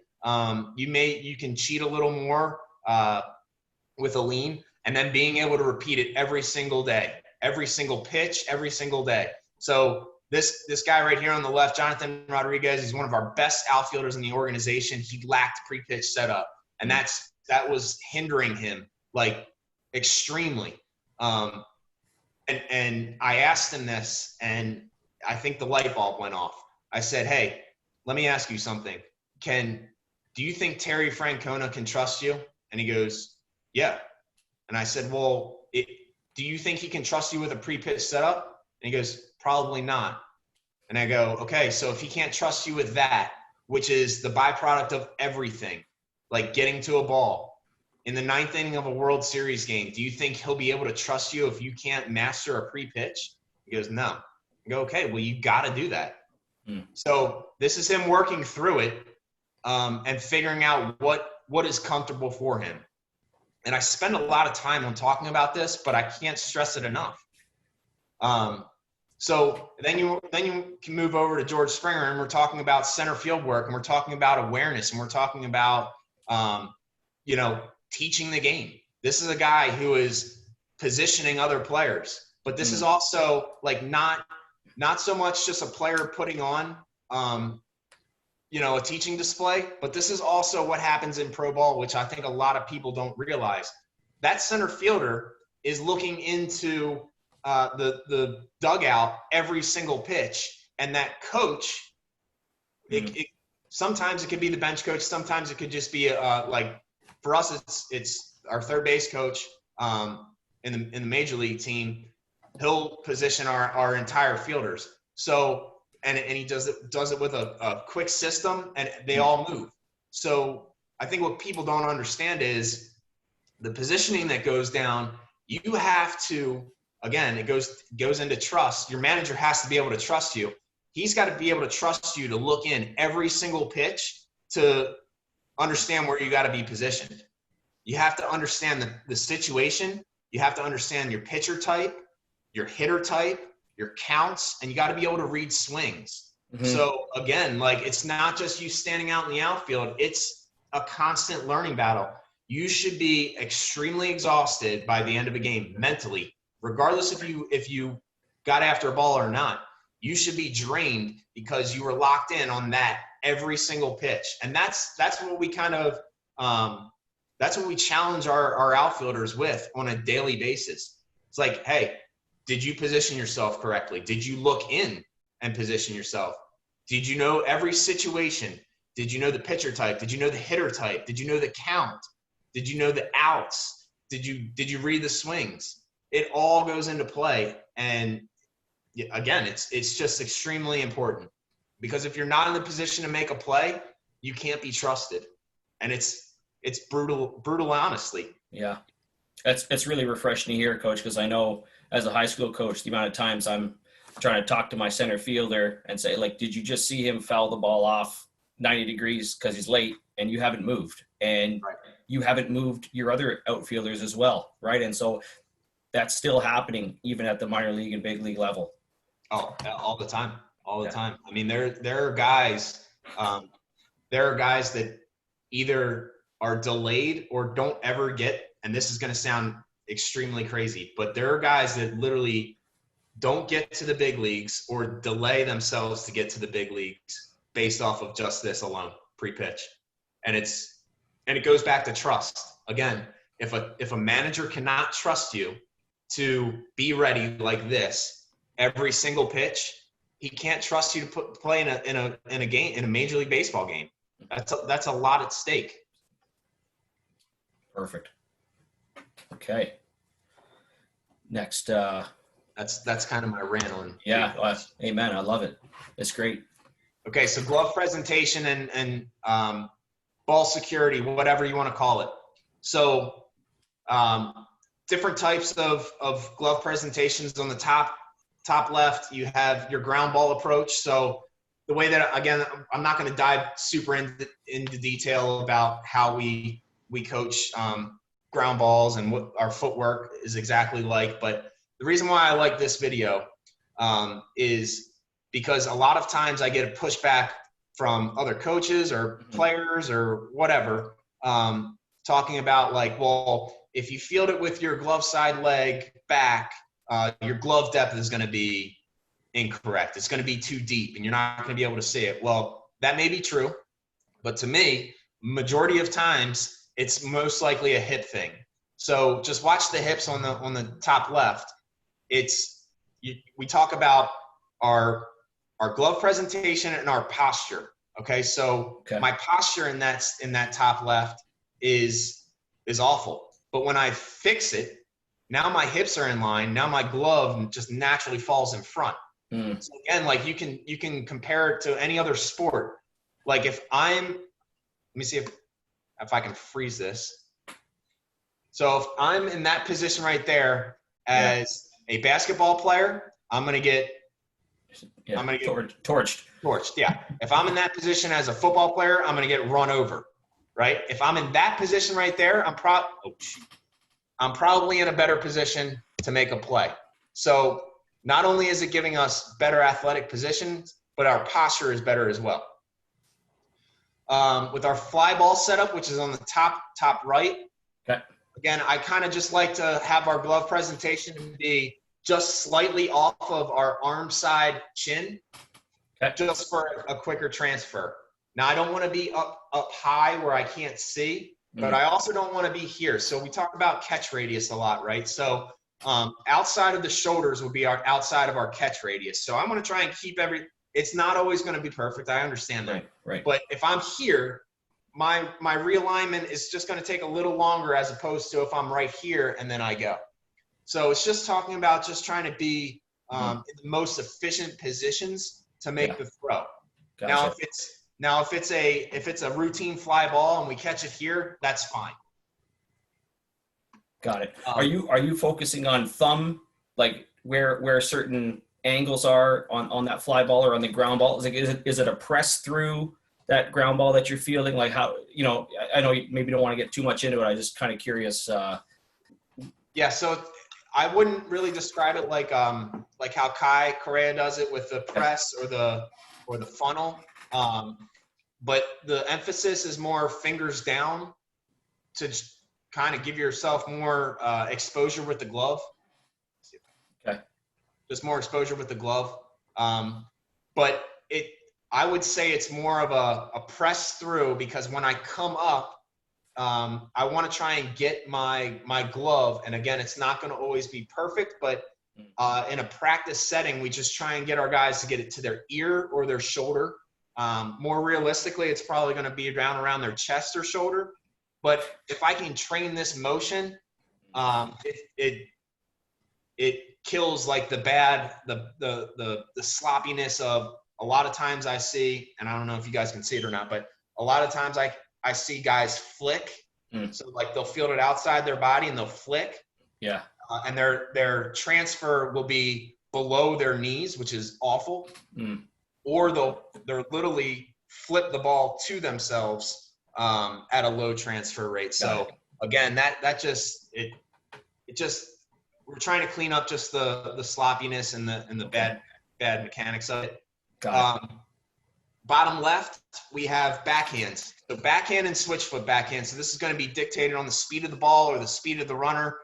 You can cheat a little more with a lean, and then being able to repeat it every single day, every single pitch, every single day. So this guy right here on the left, Jonathan Rodriguez, he's one of our best outfielders in the organization. He lacked pre-pitch setup, and that was hindering him like extremely. And I asked him this, and I think the light bulb went off. I said, hey, let me ask you something. Do you think Terry Francona can trust you? And he goes, yeah. And I said, well, do you think he can trust you with a pre-pitch setup? And he goes, probably not. And I go, okay, so if he can't trust you with that, which is the byproduct of everything, like getting to a ball in the 9th inning of a World Series game, do you think he'll be able to trust you if you can't master a pre-pitch? He goes, no. I go, okay, well, you got to do that. So this is him working through it and figuring out what is comfortable for him. And I spend a lot of time on talking about this, but I can't stress it enough. So then you can move over to George Springer, and we're talking about center field work, and we're talking about awareness, and we're talking about, teaching the game. This is a guy who is positioning other players, but this is also like not so much just a player putting on, a teaching display, but this is also what happens in pro ball, which I think a lot of people don't realize. That center fielder is looking into the dugout every single pitch, and that coach, sometimes it could be the bench coach, sometimes it could just be for us, it's our third base coach in the major league team. He'll position our entire fielders. So and he does it with a quick system, and they all move. So I think what people don't understand is the positioning that goes down. You have to, again, it goes into trust. Your manager has to be able to trust you. He's got to be able to trust you to look in every single pitch to understand where you got to be positioned. You have to understand the situation. You have to understand your pitcher type, your hitter type, your counts, and you got to be able to read swings. So again, it's not just you standing out in the outfield. It's a constant learning battle. You should be extremely exhausted by the end of a game mentally, regardless if you got after a ball or not. You should be drained because you were locked in on that every single pitch. And that's what we kind of that's what we challenge our outfielders with on a daily basis. It's like, hey, did you position yourself correctly? Did you look in and position yourself? Did you know every situation? Did you know the pitcher type? Did you know the hitter type? Did you know the count? Did you know the outs? Did you read the swings? It all goes into play. And again, it's just extremely important, because if you're not in the position to make a play, you can't be trusted. And it's brutal, honestly. Yeah. It's really refreshing to hear, Coach, because I know as a high school coach, the amount of times I'm trying to talk to my center fielder and say, did you just see him foul the ball off 90 degrees because he's late and you haven't moved? And you haven't moved your other outfielders as well, right? And so that's still happening even at the minor league and big league level. Oh, all the time. All the time. I mean, there are guys that either are delayed or don't ever get, and this is going to sound extremely crazy, but there are guys that literally don't get to the big leagues or delay themselves to get to the big leagues based off of just this alone, pre-pitch. And it goes back to trust. Again, if a manager cannot trust you to be ready like this every single pitch, he can't trust you to play in a game, in a Major League Baseball game. That's a lot at stake. Perfect. Okay. Next. That's kind of my rant on. Yeah. Amen. I love it. It's great. Okay. So glove presentation and ball security, whatever you want to call it. So different types of glove presentations. On the top left, you have your ground ball approach. So the way that, again, I'm not going to dive super into detail about how we coach ground balls and what our footwork is exactly like. But the reason why I like this video is because a lot of times I get a pushback from other coaches or players or whatever, talking about well, if you field it with your glove side leg back, your glove depth is going to be incorrect. It's going to be too deep and you're not going to be able to see it. Well, that may be true, but to me, majority of times it's most likely a hip thing. So just watch the hips on the top left. We talk about our glove presentation and our posture. Okay, so Okay. my posture in that top left is awful. But when I fix it, now my hips are in line. Now my glove just naturally falls in front. Mm. So again, like you can compare it to any other sport. Like if let me see if I can freeze this. So if I'm in that position right there as a basketball player, I'm gonna get torched. Torched, yeah. If I'm in that position as a football player, I'm going to get run over, right? If I'm in that position right there, I'm probably in a better position to make a play. So not only is it giving us better athletic positions, but our posture is better as well. With our fly ball setup, which is on the top right, okay. Again, I kind of just like to have our glove presentation be just slightly off of our arm side chin. Okay. Just for a quicker transfer. Now, I don't want to be up high where I can't see, but I also don't want to be here. So we talk about catch radius a lot, right? So outside of the shoulders would be outside of our catch radius. So I'm going to try and keep it's not always going to be perfect. I understand that. Right. But if I'm here, my realignment is just going to take a little longer as opposed to if I'm right here and then I go. So it's just talking about just trying to be in the most efficient positions to make the throw. Gotcha. Now if it's a routine fly ball and we catch it here, that's fine. Got it. Are you focusing on thumb, like where certain angles are on that fly ball or on the ground ball? Is it a press through that ground ball that you're fielding? Like how, I know you maybe don't want to get too much into it. I just kind of curious. Yeah. So I wouldn't really describe it like how Kai Correa does it with the press or the funnel. But the emphasis is more fingers down to kind of give yourself more exposure with the glove. Okay. Just more exposure with the glove. But I would say it's more of a press through, because when I come up, I want to try and get my glove. And again, it's not going to always be perfect, but in a practice setting, we just try and get our guys to get it to their ear or their shoulder. More realistically, it's probably going to be around their chest or shoulder. But if I can train this motion, it kills like the sloppiness of a lot of times I see, and I don't know if you guys can see it or not, but a lot of times I see guys flick. So like they'll field it outside their body and they'll flick. Yeah. And their transfer will be below their knees, which is awful. Or they're literally flip the ball to themselves at a low transfer rate. So again, that just we're trying to clean up just the sloppiness and the bad mechanics of it. Bottom left, we have backhands. So backhand and switch foot backhand. So this is going to be dictated on the speed of the ball or the speed of the runner.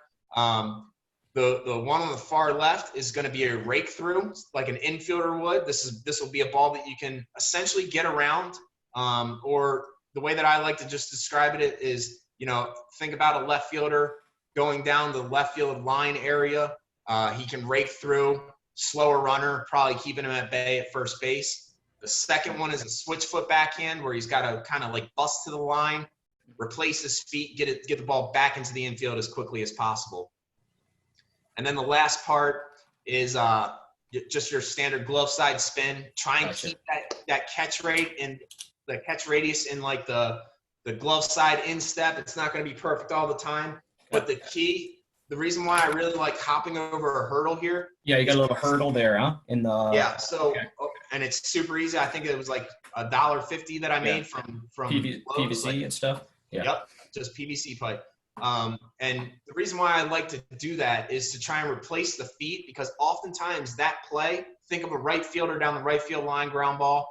The one on the far left is going to be a rake through, like an infielder would. This will be a ball that you can essentially get around. Or the way that I like to just describe it is, think about a left fielder going down the left field line area. He can rake through, slower runner, probably keeping him at bay at first base. The second one is a switch foot backhand where he's got to kind of like bust to the line, replace his feet, get the ball back into the infield as quickly as possible. And then the last part is just your standard glove side spin. Try and keep that catch rate and the catch radius in like the glove side instep. It's not going to be perfect all the time, but the reason why I really like hopping over a hurdle here. Yeah, you got a little hurdle there, huh? And it's super easy. I think it was like $1.50 that I made from PVC and stuff. Yeah. Yep, just PVC pipe. And the reason why I like to do that is to try and replace the feet, because oftentimes that play, think of a right fielder down the right field line, ground ball,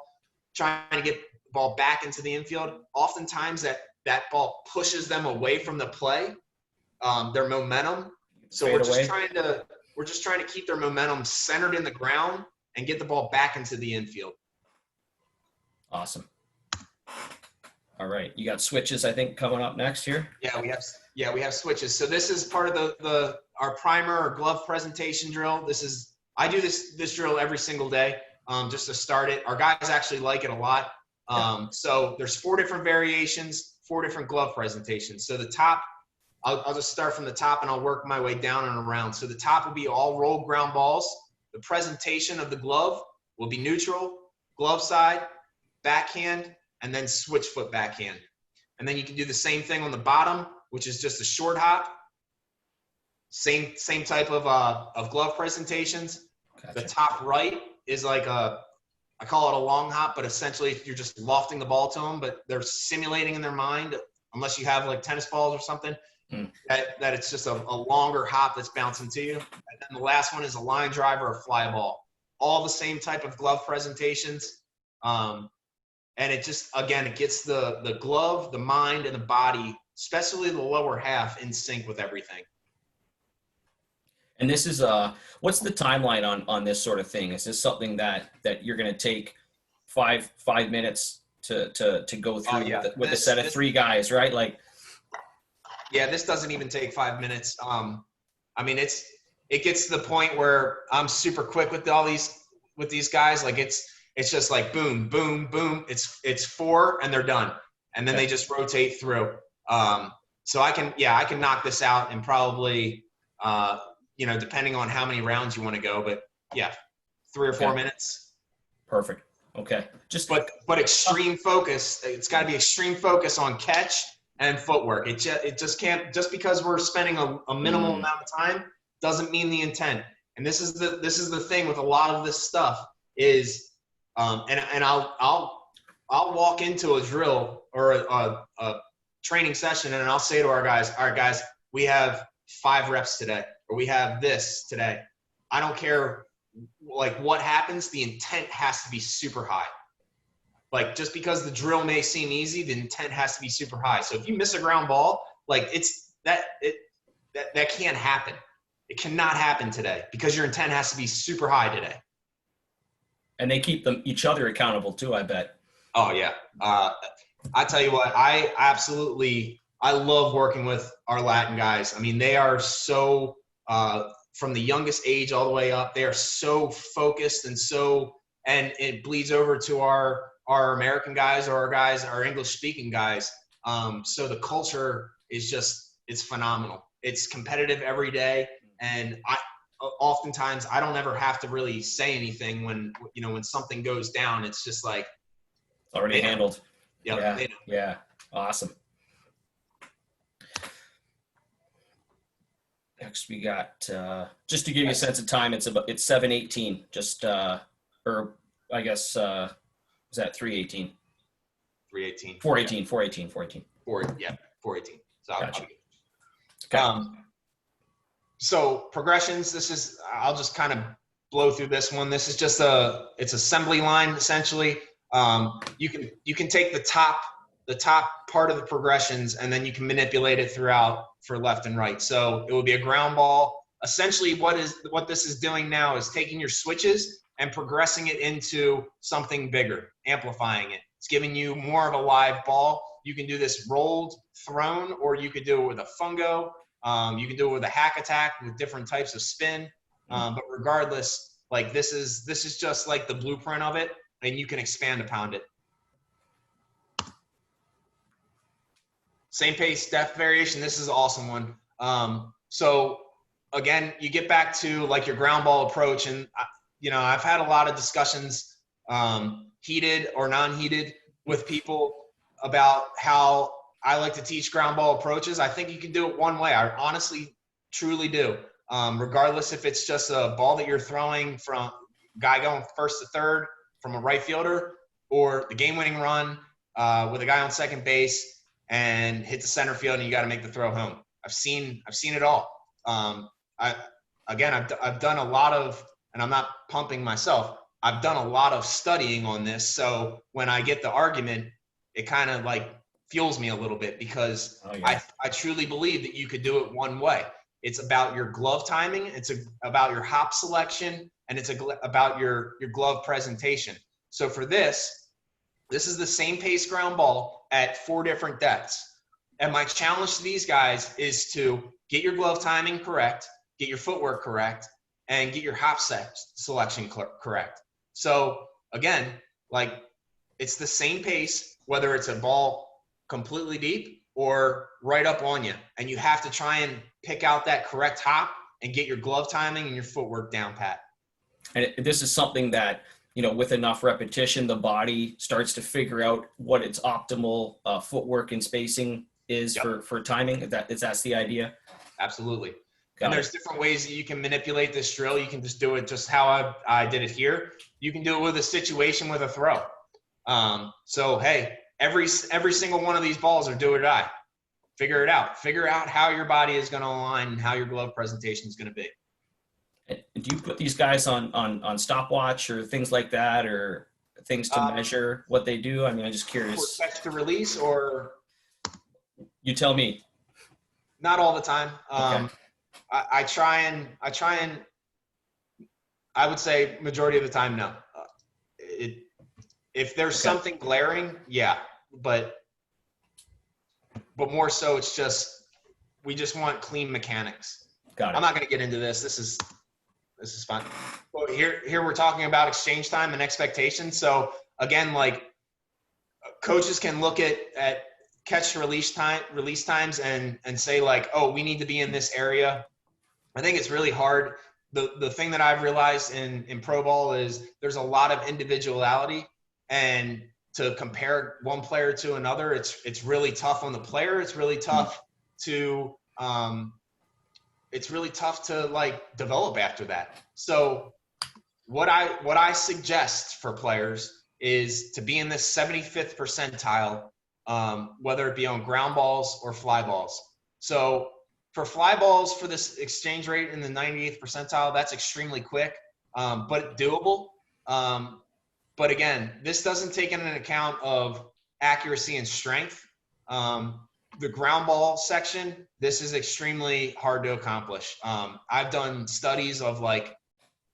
trying to get the ball back into the infield. Oftentimes that ball pushes them away from the play, their momentum. So we're just trying to keep their momentum centered in the ground and get the ball back into the infield. Awesome. All right, you got switches, I think, coming up next here. Yeah, we have switches. So this is part of our primer or glove presentation drill. I do this drill every single day, just to start it. Our guys actually like it a lot. So there's 4 different variations, 4 different glove presentations. So the top, I'll just start from the top and I'll work my way down and around. So the top will be all rolled ground balls. The presentation of the glove will be neutral, glove side, backhand, and then switch foot backhand. And then you can do the same thing on the bottom, which is just a short hop. Same type of glove presentations. Gotcha. The top right is like I call it a long hop, but essentially you're just lofting the ball to them, but they're simulating in their mind, unless you have like tennis balls or something, that it's just a longer hop that's bouncing to you. And then the last one is a line drive or a fly ball. All the same type of glove presentations. And it just, again, it gets the glove, the mind, and the body, especially the lower half, in sync with everything. And this is what's the timeline on this sort of thing? Is this something that you're going to take five minutes to go through with a set of 3 guys, right? Like, yeah, this doesn't even take 5 minutes. I mean, it gets to the point where I'm super quick with these guys. Like it's just like boom, boom, boom. It's 4 and they're done, and then they just rotate through. So I can knock this out in probably depending on how many rounds you want to go, but yeah, 3 or 4 minutes. Perfect. Okay. But extreme focus. It's got to be extreme focus on catch and footwork. It just can't, just because we're spending a minimal amount of time doesn't mean the intent. And this is the thing with a lot of this stuff is, and I'll walk into a drill or a training session and I'll say to our guys, all right, guys, we have 5 reps today, or we have this today. I don't care like what happens, the intent has to be super high. Like just because the drill may seem easy, the intent has to be super high. So if you miss a ground ball, like that can't happen. It cannot happen today because your intent has to be super high today. And they keep each other accountable too, I bet. Oh yeah. I tell you what, I love working with our Latin guys. I mean, they are so, from the youngest age all the way up, they are so focused and it bleeds over to our American guys or our English speaking guys. So the culture is it's phenomenal. It's competitive every day. And oftentimes I don't ever have to really say anything when something goes down. It's just like it's already handled. Yep, yeah. Awesome. Next we got, just to give you a sense of time, it's 7:18, just, or I guess, is that 3:18? 3:18. 4:18. 4:18. So gotcha. Okay. So progressions, I'll just kind of blow through this one. This is just it's assembly line essentially. You can take the top part of the progressions and then you can manipulate it throughout for left and right. So it will be a ground ball. Essentially what this is doing now is taking your switches and progressing it into something bigger, amplifying it. It's giving you more of a live ball. You can do this rolled, thrown, or you could do it with a fungo. You can do it with a hack attack with different types of spin. But regardless, like this is just like the blueprint of it, and you can expand upon it. Same pace, depth variation. This is an awesome one. So again, you get back to like your ground ball approach, and I've had a lot of discussions, heated or non-heated, with people about how I like to teach ground ball approaches. I think you can do it one way. I honestly, truly do. Regardless if it's just a ball that you're throwing from guy going first to third from a right fielder, or the game-winning run with a guy on second base and hit the center field and you got to make the throw home. I've seen it all. I've done a lot of, and I'm not pumping myself, I've done a lot of studying on this. So when I get the argument, it kind of like fuels me a little bit, because I truly believe that you could do it one way. It's about your glove timing. It's about your hop selection, and it's about your glove presentation. So for this is the same pace ground ball at 4 different depths. And my challenge to these guys is to get your glove timing correct, get your footwork correct, and get your hop selection correct. So again, like it's the same pace, whether it's a ball completely deep or right up on you. And you have to try and pick out that correct hop and get your glove timing and your footwork down pat. And this is something that, you know, with enough repetition, the body starts to figure out what its optimal footwork and spacing is for timing. That's the idea. Absolutely. Got and it. there's different ways that you can manipulate this drill. You can just do it just how I did it here. You can do it with a situation with a throw. So, hey, every single one of these balls are do or die. Figure it out. Figure out how your body is going to align and how your glove presentation is going to be. Do you put these guys on stopwatch or things like that, or things to measure what they do? I mean, I'm just curious. For catch to release, or you tell me. Not all the time. Okay. I try and I would say majority of the time, no. If there's something glaring, yeah, but more so it's just, we just want clean mechanics. Got it. I'm not going to get into this. This is fun. But here we're talking about exchange time and expectations. So again, like coaches can look at catch to release times and say like, oh, we need to be in this area. I think it's really hard. The thing that I've realized in pro ball is there's a lot of individuality, and to compare one player to another, it's really tough on the player. It's really tough to like develop after that. So what I suggest for players is to be in this 75th percentile, whether it be on ground balls or fly balls. So for fly balls, for this exchange rate in the 98th percentile, that's extremely quick, but doable. But again, this doesn't take into account of accuracy and strength. The ground ball section, this is extremely hard to accomplish. I've done studies of like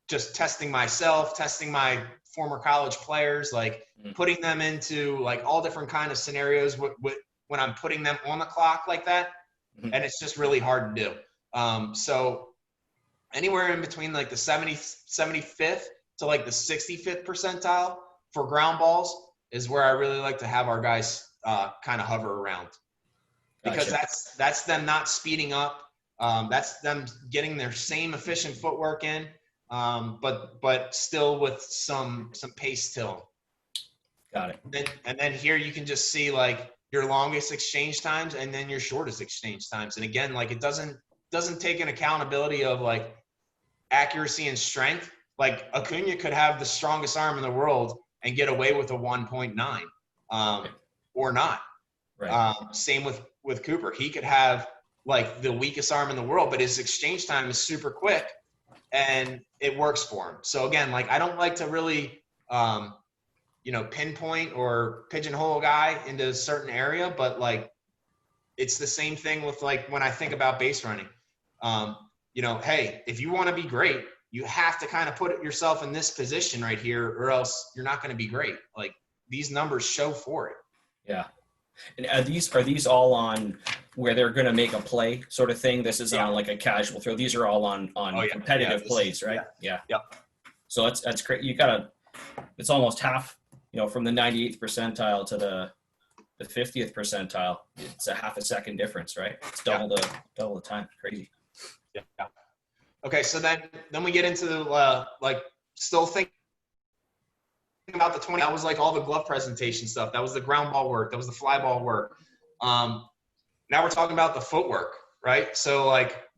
just testing myself, testing my former college players, like putting them into like all different kind of scenarios when I'm putting them on the clock like that. And it's just really hard to do. So anywhere in between like the 75th to like the 65th percentile for ground balls is where I really like to have our guys kind of hover around. Because that's them not speeding up. That's them getting their same efficient footwork in, but still with some pace to them. Got it. And then here you can just see like your longest exchange times and then your shortest exchange times. And again, like it doesn't take an accountability of like accuracy and strength. Like Acuna could have the strongest arm in the world and get away with a 1.9 or not. Right. Same with Cooper. He could have like the weakest arm in the world, but his exchange time is super quick and it works for him. So again, like I don't like to really, pinpoint or pigeonhole a guy into a certain area, but like it's the same thing with like when I think about base running. Hey, if you want to be great, you have to kind of put yourself in this position right here, or else you're not going to be great. Like these numbers show for it. Yeah. And are these all on where they're going to make a play sort of thing? This isn't on like a casual throw. These are all on competitive plays, right? Yeah. So that's great. It's almost half, from the 98th percentile to the 50th percentile. It's a half a second difference, right? It's double the time. Crazy. Yeah. Okay. So then we get into the, still thinking about the 20, that was like all the glove presentation stuff. That was the ground ball work. That was the fly ball work. Now we're talking about the footwork, right? So like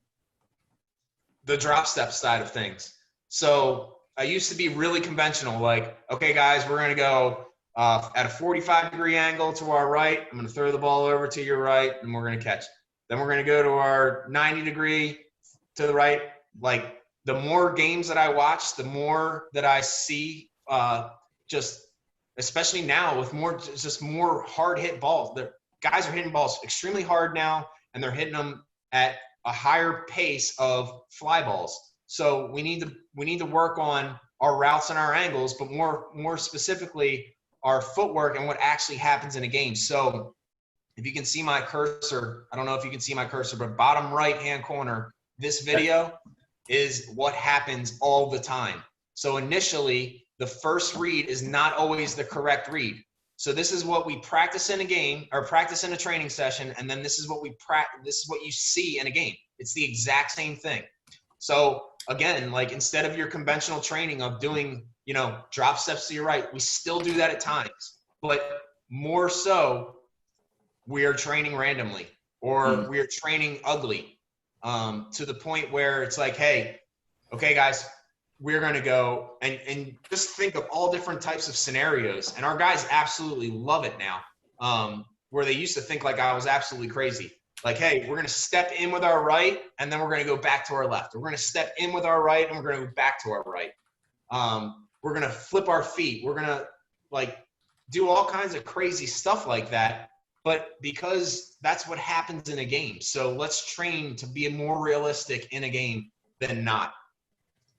the drop step side of things. So I used to be really conventional, like, okay, guys, we're going to go at a 45-degree angle to our right. I'm going to throw the ball over to your right, and we're going to catch. Then we're going to go to our 90-degree to the right. Like the more games that I watch, the more that I see just especially now with more hard hit balls. The guys are hitting balls extremely hard now, and they're hitting them at a higher pace of fly balls. So we need to work on our routes and our angles, but more specifically our footwork and what actually happens in a game. So if you can see my cursor, I don't know if you can see my cursor, but bottom right hand corner, this video is what happens all the time. So initially, the first read is not always the correct read. So this is what we practice in a game or practice in a training session. And then this is what this is what you see in a game. It's the exact same thing. So again, like instead of your conventional training of doing, drop steps to your right, we still do that at times, but more so we are training randomly or we are training ugly, to the point where it's like, hey, okay, guys, we're going to go and just think of all different types of scenarios. And our guys absolutely love it now, where they used to think like I was absolutely crazy. Like, hey, we're going to step in with our right, and then we're going to go back to our left. We're going to step in with our right, and we're going to go back to our right. We're going to flip our feet. We're going to, like, do all kinds of crazy stuff like that. But because that's what happens in a game. So let's train to be more realistic in a game than not.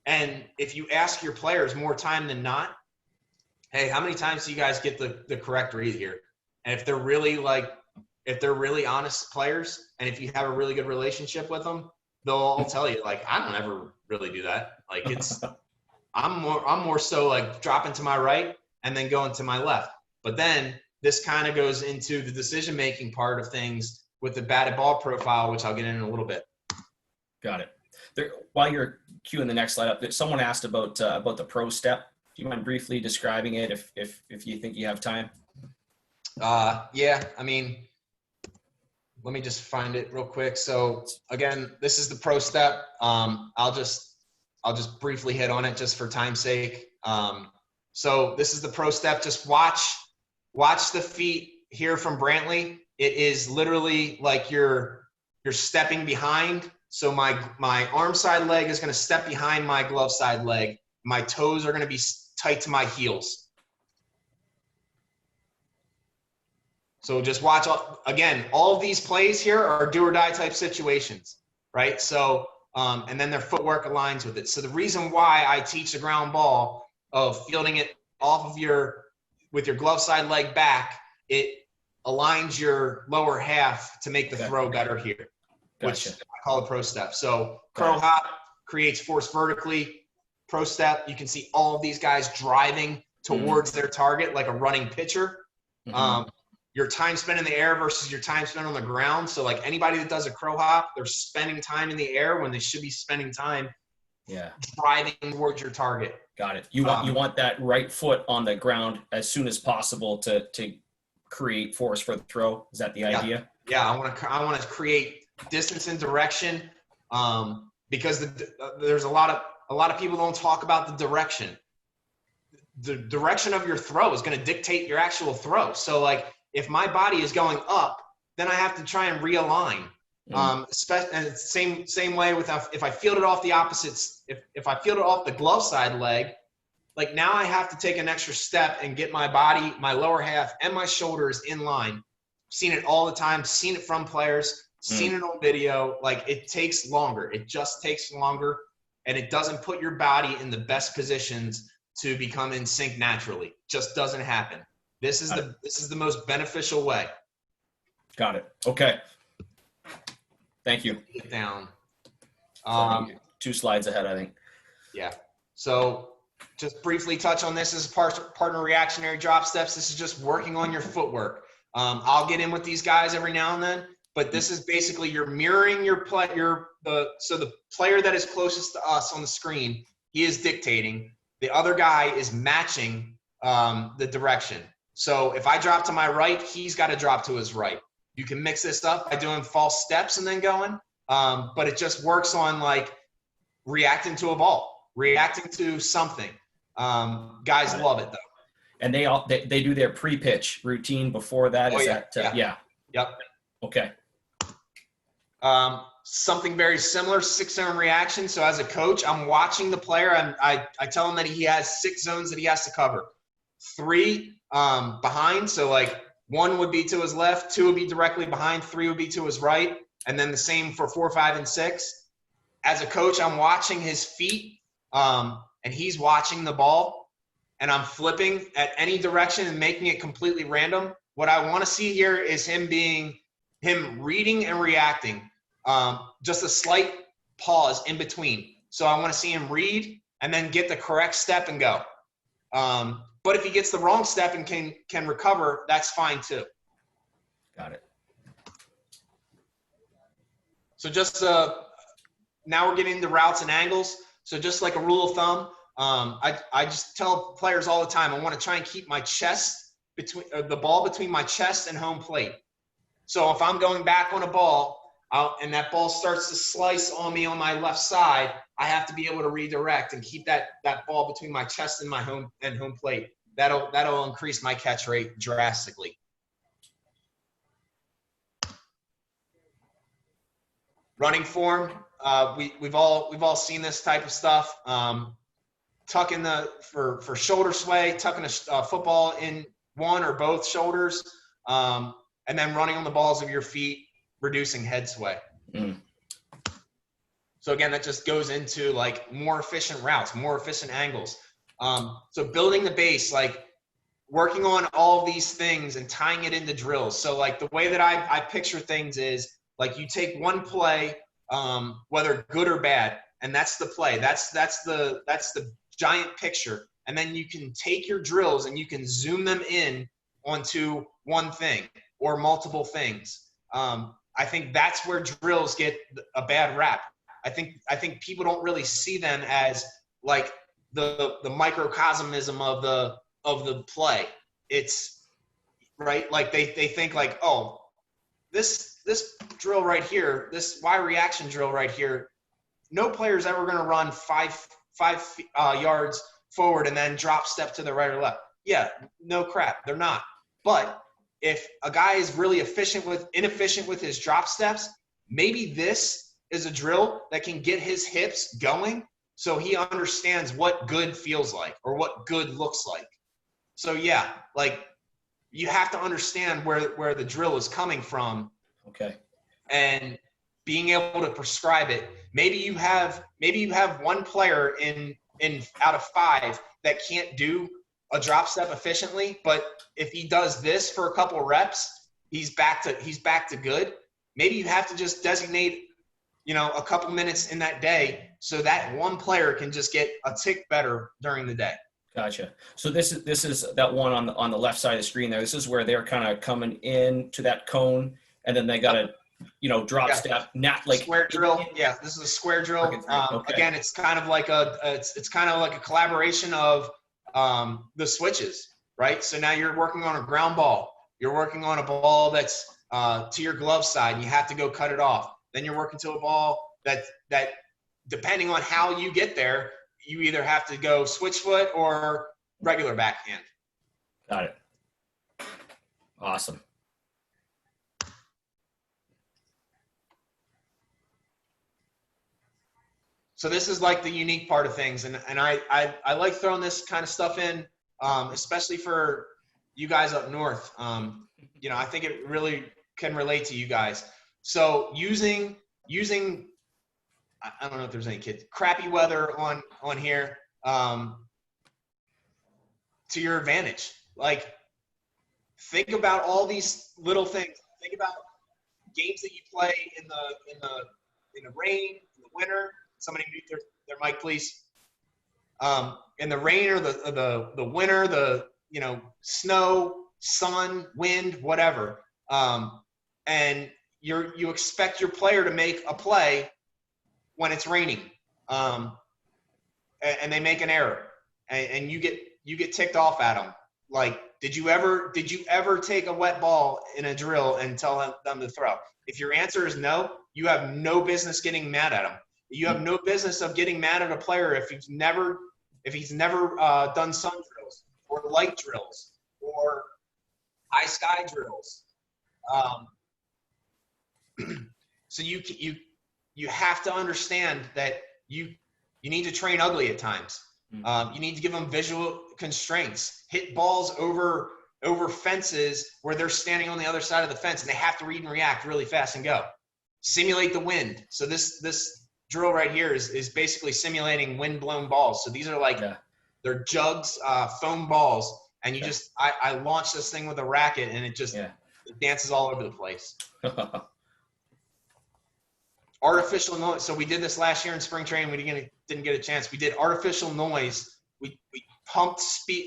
And if you ask your players more time than not, hey, how many times do you guys get the correct read here? And if they're really honest players, and if you have a really good relationship with them, they'll all tell you, like, I don't ever really do that. Like, I'm more so like dropping to my right and then going to my left. But then this kind of goes into the decision-making part of things with the batted ball profile, which I'll get in a little bit. Got it. While you're queuing the next slide up, someone asked about the pro step. Do you mind briefly describing it if you think you have time? Yeah, I mean, let me just find it real quick. So again, this is the pro step. I'll just briefly hit on it just for time's sake. So this is the pro step. Just watch the feet here from Brantley. It is literally like you're stepping behind. So my arm side leg is going to step behind my glove side leg. My toes are going to be tight to my heels. So just watch, again, all of these plays here are do or die type situations, right? So, and then their footwork aligns with it. So the reason why I teach the ground ball of fielding it off of with your glove side leg back, it aligns your lower half to make the throw better here, which I call a pro step. So curl hop creates force vertically. Pro step, you can see all of these guys driving towards their target like a running pitcher. Your time spent in the air versus your time spent on the ground. So like anybody that does a crow hop, they're spending time in the air when they should be spending time driving towards your target. Got it. You want that right foot on the ground as soon as possible to create force for the throw. Is that the idea? Yeah, I want to create distance and direction, because there's a lot of people don't talk about the direction. The direction of your throw is going to dictate your actual throw. So like if my body is going up, then I have to try and realign. And same way with if I field it off the opposites, if I field it off the glove side leg, like now I have to take an extra step and get my body, my lower half and my shoulders in line. Seen it all the time, seen it from players, seen it on video. Like it takes longer. It just takes longer, and it doesn't put your body in the best positions to become in sync naturally. Just doesn't happen. This is the most beneficial way. Got it. Okay. Thank you. Get down. 2 slides ahead, I think. Yeah. So just briefly touch on this as partner reactionary drop steps. This is just working on your footwork. I'll get in with these guys every now and then, but this is basically you're mirroring so the player that is closest to us on the screen, he is dictating. The other guy is matching the direction. So if I drop to my right, he's got to drop to his right. You can mix this up by doing false steps and then going, but it just works on like reacting to a ball, reacting to something. Guys love it though. And they do their pre-pitch routine before that. Yep. Okay. Something very similar, 6-zone reaction. So as a coach, I'm watching the player and I tell him that he has 6 zones that he has to cover. 3 behind. So like 1 would be to his left, 2 would be directly behind, 3 would be to his right. And then the same for 4, 5, and 6. As a coach, I'm watching his feet and he's watching the ball. And I'm flipping at any direction and making it completely random. What I want to see here is him reading and reacting. Just a slight pause in between. So I want to see him read and then get the correct step and go. But if he gets the wrong step and can recover, that's fine too. Got it. So just now we're getting into routes and angles. So just like a rule of thumb, I just tell players all the time, I want to try and keep my chest between the ball between my chest and home plate. So if I'm going back on a ball and that ball starts to slice on me on my left side, I have to be able to redirect and keep that ball between my chest and my home plate. That'll increase my catch rate drastically. Running form, we've all seen this type of stuff. Tucking for shoulder sway, tucking a football in one or both shoulders, and then running on the balls of your feet, reducing head sway. Mm. So again, that just goes into like more efficient routes, more efficient angles. So building the base, like working on all these things and tying it into drills. So like the way that I picture things is like you take one play, whether good or bad, and that's the play. That's the giant picture. And then you can take your drills and you can zoom them in onto one thing or multiple things. I think that's where drills get a bad rap. I think people don't really see them as like the microcosmism of the play. It's right. Like they think like, oh, this drill right here, this Y reaction drill right here, no player's ever going to run five yards forward and then drop step to the right or left. Yeah, no crap, they're not. But if a guy is really inefficient with his drop steps, maybe this is a drill that can get his hips going so he understands what good feels like or what good looks like. So yeah, like you have to understand where the drill is coming from. Okay. And being able to prescribe it. Maybe you have one player in out of 5 that can't do a drop step efficiently, but if he does this for a couple reps, he's back to good. Maybe you have to just designate, a couple minutes in that day so that one player can just get a tick better during the day. Gotcha. So this is that one on the left side of the screen there. This is where they're kind of coming in to that cone, and then they got to, drop step, not like square drill. Yeah, this is a square drill. Okay. Again, it's kind of like it's kind of like a collaboration of the switches, right? So now you're working on a ground ball. You're working on a ball that's to your glove side, and you have to go cut it off. Then you're working to a ball that depending on how you get there, you either have to go switch foot or regular backhand. Got it. Awesome. So this is like the unique part of things. And I like throwing this kind of stuff in, especially for you guys up north. I think it really can relate to you guys. So using I don't know if there's any kids, crappy weather on here to your advantage. Like think about all these little things. Think about games that you play in the rain, in the winter. Somebody mute their mic, please. In the rain or the winter, the snow, sun, wind, whatever. And you expect your player to make a play when it's raining, and they make an error, and you get ticked off at them. Like, did you ever take a wet ball in a drill and tell them to throw? If your answer is no, you have no business getting mad at them. You have no business of getting mad at a player if he's never done sun drills or light drills or high sky drills. So you have to understand that you need to train ugly at times. You need to give them visual constraints. Hit balls over fences where they're standing on the other side of the fence and they have to read and react really fast and go. Simulate the wind. So this drill right here is basically simulating wind-blown balls. So these are like they're jugs, foam balls, and you just I launch this thing with a racket and it dances all over the place. Artificial noise. So we did this last year in spring training. We didn't get a chance. We did artificial noise. We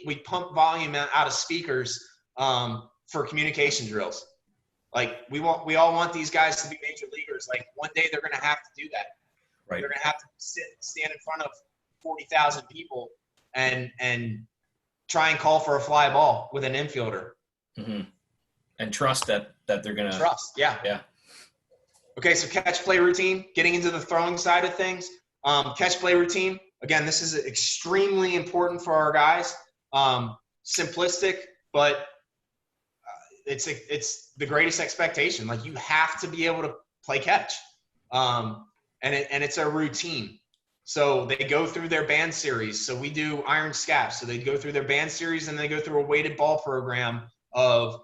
we pump volume out of speakers for communication drills. Like we all want these guys to be major leaguers. Like one day they're going to have to do that. Right. They're going to have to stand in front of 40,000 people and try and call for a fly ball with an infielder. Mm-hmm. And trust that they're going to trust. Yeah. Yeah. Okay. So catch play routine, getting into the throwing side of things. Catch play routine. Again, this is extremely important for our guys. Simplistic, but it's the greatest expectation. Like you have to be able to play catch. And it's a routine. So they go through their band series. So we do iron scaps. So they go through their band series and they go through a weighted ball program of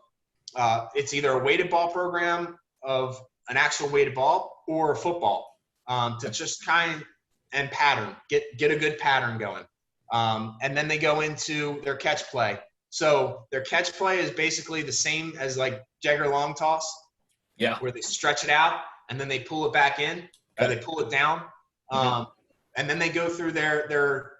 it's either a weighted ball program of an actual weighted ball or a football to just kind and pattern, get a good pattern going. And then they go into their catch play. So their catch play is basically the same as like Jagger long toss. Yeah. Where they stretch it out and then they pull it back in or they pull it down. And then they go through their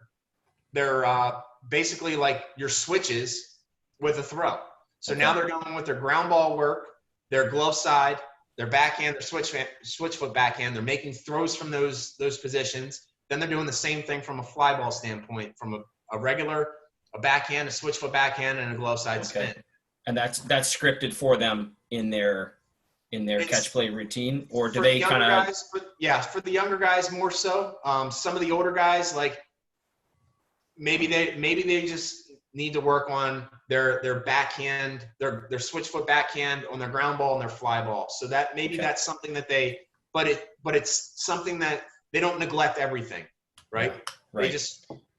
basically like your switches with a throw. So now they're going with their ground ball work, their glove side, their backhand, their switch foot backhand. They're making throws from those positions. Then they're doing the same thing from a fly ball standpoint, from a regular, a backhand, a switch foot backhand, and a glove side spin. And that's scripted for them in their catch play routine, or do they kind of? For the younger guys more so. Some of the older guys, like maybe they just need to work on their backhand, their switch foot backhand on their ground ball and their fly ball. So that maybe that's something that but it's something that they don't neglect everything, right? Yeah, right.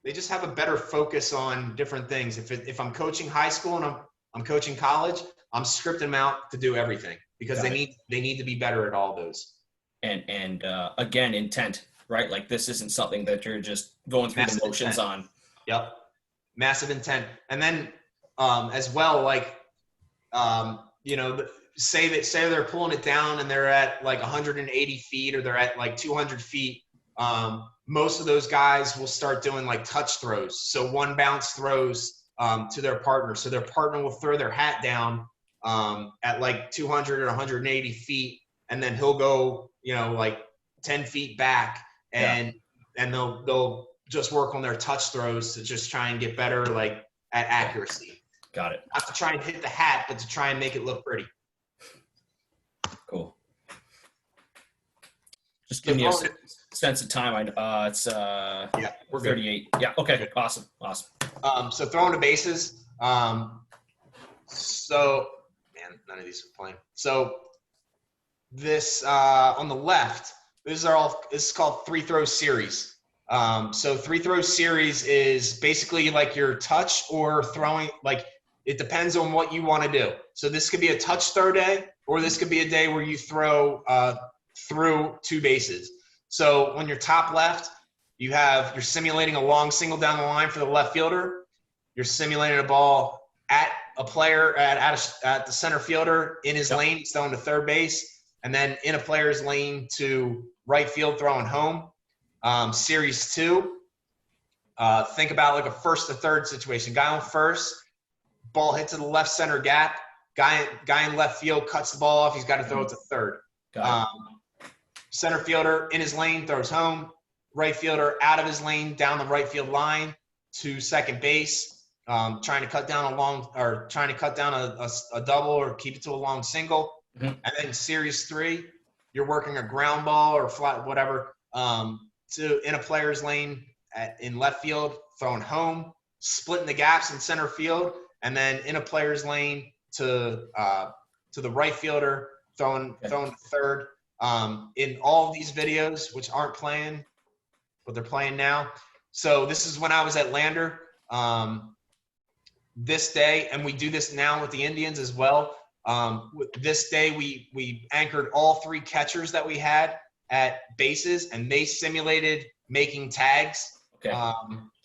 They just have a better focus on different things. If I'm coaching high school and I'm coaching college, I'm scripting them out to do everything because they need to be better at all those. And again, intent, right? Like this isn't something that you're just going through the motions on. Yep. Massive intent. And then as well, like, say they're pulling it down and they're at like 180 feet or they're at like 200 feet. Most of those guys will start doing like touch throws. So one bounce throws to their partner. So their partner will throw their hat down at like 200 or 180 feet. And then he'll go, like 10 feet back and they'll just work on their touch throws to just try and get better, like at accuracy. Got it. Not to try and hit the hat, but to try and make it look pretty. Cool. Just give me a sense of time. It's we're 38. Good. Yeah. Okay. Good. Awesome. So throwing the bases. So man, none of these are playing. So this on the left, this is called 3-throw series. So 3-throw series is basically like your touch or throwing, like it depends on what you want to do. So this could be a touch throw day, or this could be a day where you throw through 2 bases. So on your top left, you're simulating a long single down the line for the left fielder. You're simulating a ball at a player at the center fielder in his lane, he's throwing to third base, and then in a player's lane to right field, throwing home. Series 2, think about like a first to third situation. Guy on first, ball hit to the left center gap. Guy in left field cuts the ball off. He's got to throw it to third. Center fielder in his lane throws home. Right fielder out of his lane down the right field line to second base, trying to cut down a double or keep it to a long single. And then series 3, you're working a ground ball or flat whatever. In a player's lane in left field, throwing home, splitting the gaps in center field, and then in a player's lane to the right fielder, throwing to third. In all of these videos, which aren't playing, but they're playing now. So this is when I was at Lander this day, and we do this now with the Indians as well. This day, we anchored all 3 catchers that we had at bases, and they simulated making tags. Okay.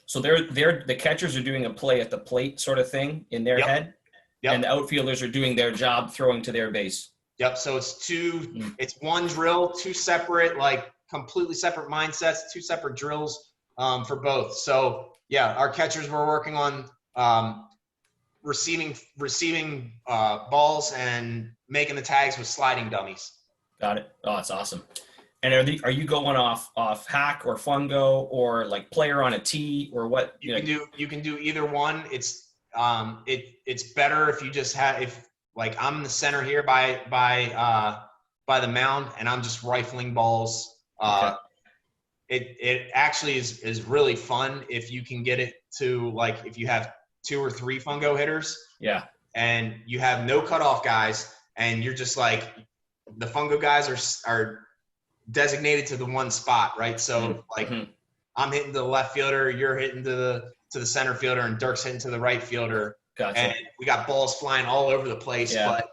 So the catchers are doing a play at the plate sort of thing in their head, and the outfielders are doing their job throwing to their base. Yep. So it's it's one drill, 2 separate, like completely separate mindsets, 2 separate drills for both. So yeah, our catchers were working on receiving balls and making the tags with sliding dummies. Got it. Oh, that's awesome. And are you going off hack or fungo or like player on a tee or what? You can do either one. It's better if you just have, if like I'm in the center here by the mound and I'm just rifling balls. Okay. It actually is really fun if you can get it to, like, if you have 2 or 3 fungo hitters. Yeah. And you have no cutoff guys, and you're just like, the fungo guys are designated to the one spot, right? So I'm hitting to the left fielder, you're hitting to the center fielder, and Dirk's hitting to the right fielder. Gotcha. And we got balls flying all over the place, but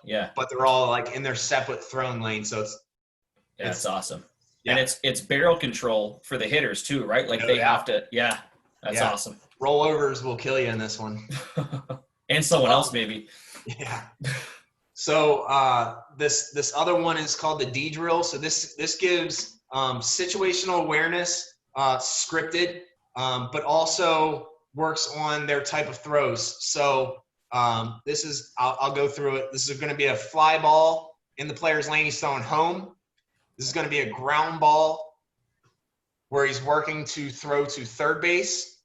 they're all like in their separate throwing lane. So it's awesome. Yeah. And it's barrel control for the hitters too, right? Like they have to, that's awesome. Rollovers will kill you in this one. And someone else maybe. Yeah. So this other one is called the D drill. So this gives situational awareness, scripted, but also works on their type of throws. So this is, I'll go through it. This is going to be a fly ball in the player's lane. He's throwing home. This is going to be a ground ball where he's working to throw to third base.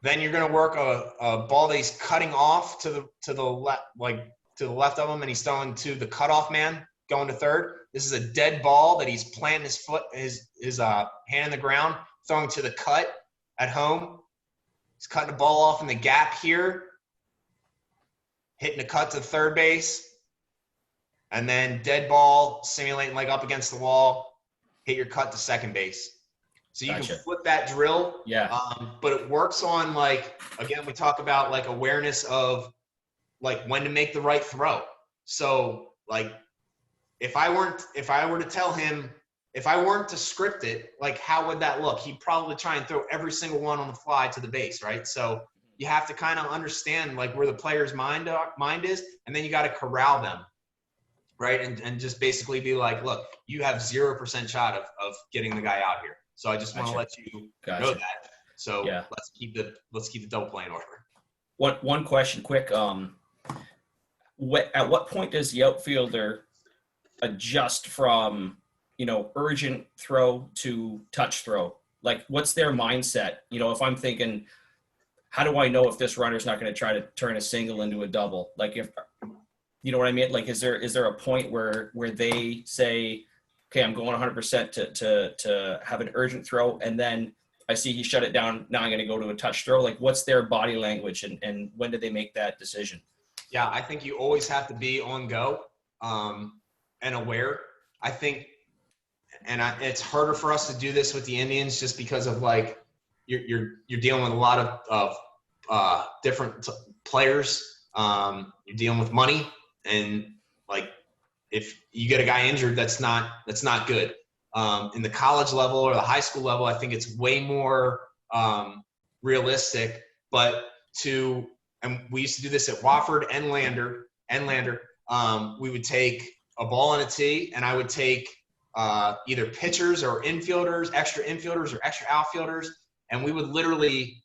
Then you're going to work a ball that he's cutting off to the left, like to the left of him, and he's throwing to the cutoff man going to third. This is a dead ball that he's planting his foot, his hand in the ground, throwing to the cut at home. He's cutting the ball off in the gap here, hitting a cut to third base, and then dead ball, simulating like up against the wall, hit your cut to second base. So you can flip that drill. Yeah. But it works on, like, again, we talk about like awareness of like when to make the right throw. So like if I were to tell him, if I weren't to script it, like how would that look? He'd probably try and throw every single one on the fly to the base, right? So you have to kind of understand like where the player's mind is, and then you got to corral them, right? And just basically be like, look, you have 0% shot of getting the guy out here. So I just want to let you know that. So let's keep the double play in order. One question, quick. At what point does the outfielder adjust from, urgent throw to touch throw? Like, what's their mindset? If I'm thinking, how do I know if this runner's not going to try to turn a single into a double? Like, if you know what I mean? Like, is there a point where they say, okay, I'm going 100% to have an urgent throw, and then I see he shut it down. Now I'm going to go to a touch throw. Like, what's their body language, and when do they make that decision? Yeah, I think you always have to be on go and aware. I think, it's harder for us to do this with the Indians just because of like you're dealing with a lot of different players. You're dealing with money, and like if you get a guy injured, that's not good. In the college level or the high school level, I think it's way more realistic. But and we used to do this at Wofford and Lander. We would take a ball and a tee, and I would take either pitchers or extra infielders or extra outfielders, and we would literally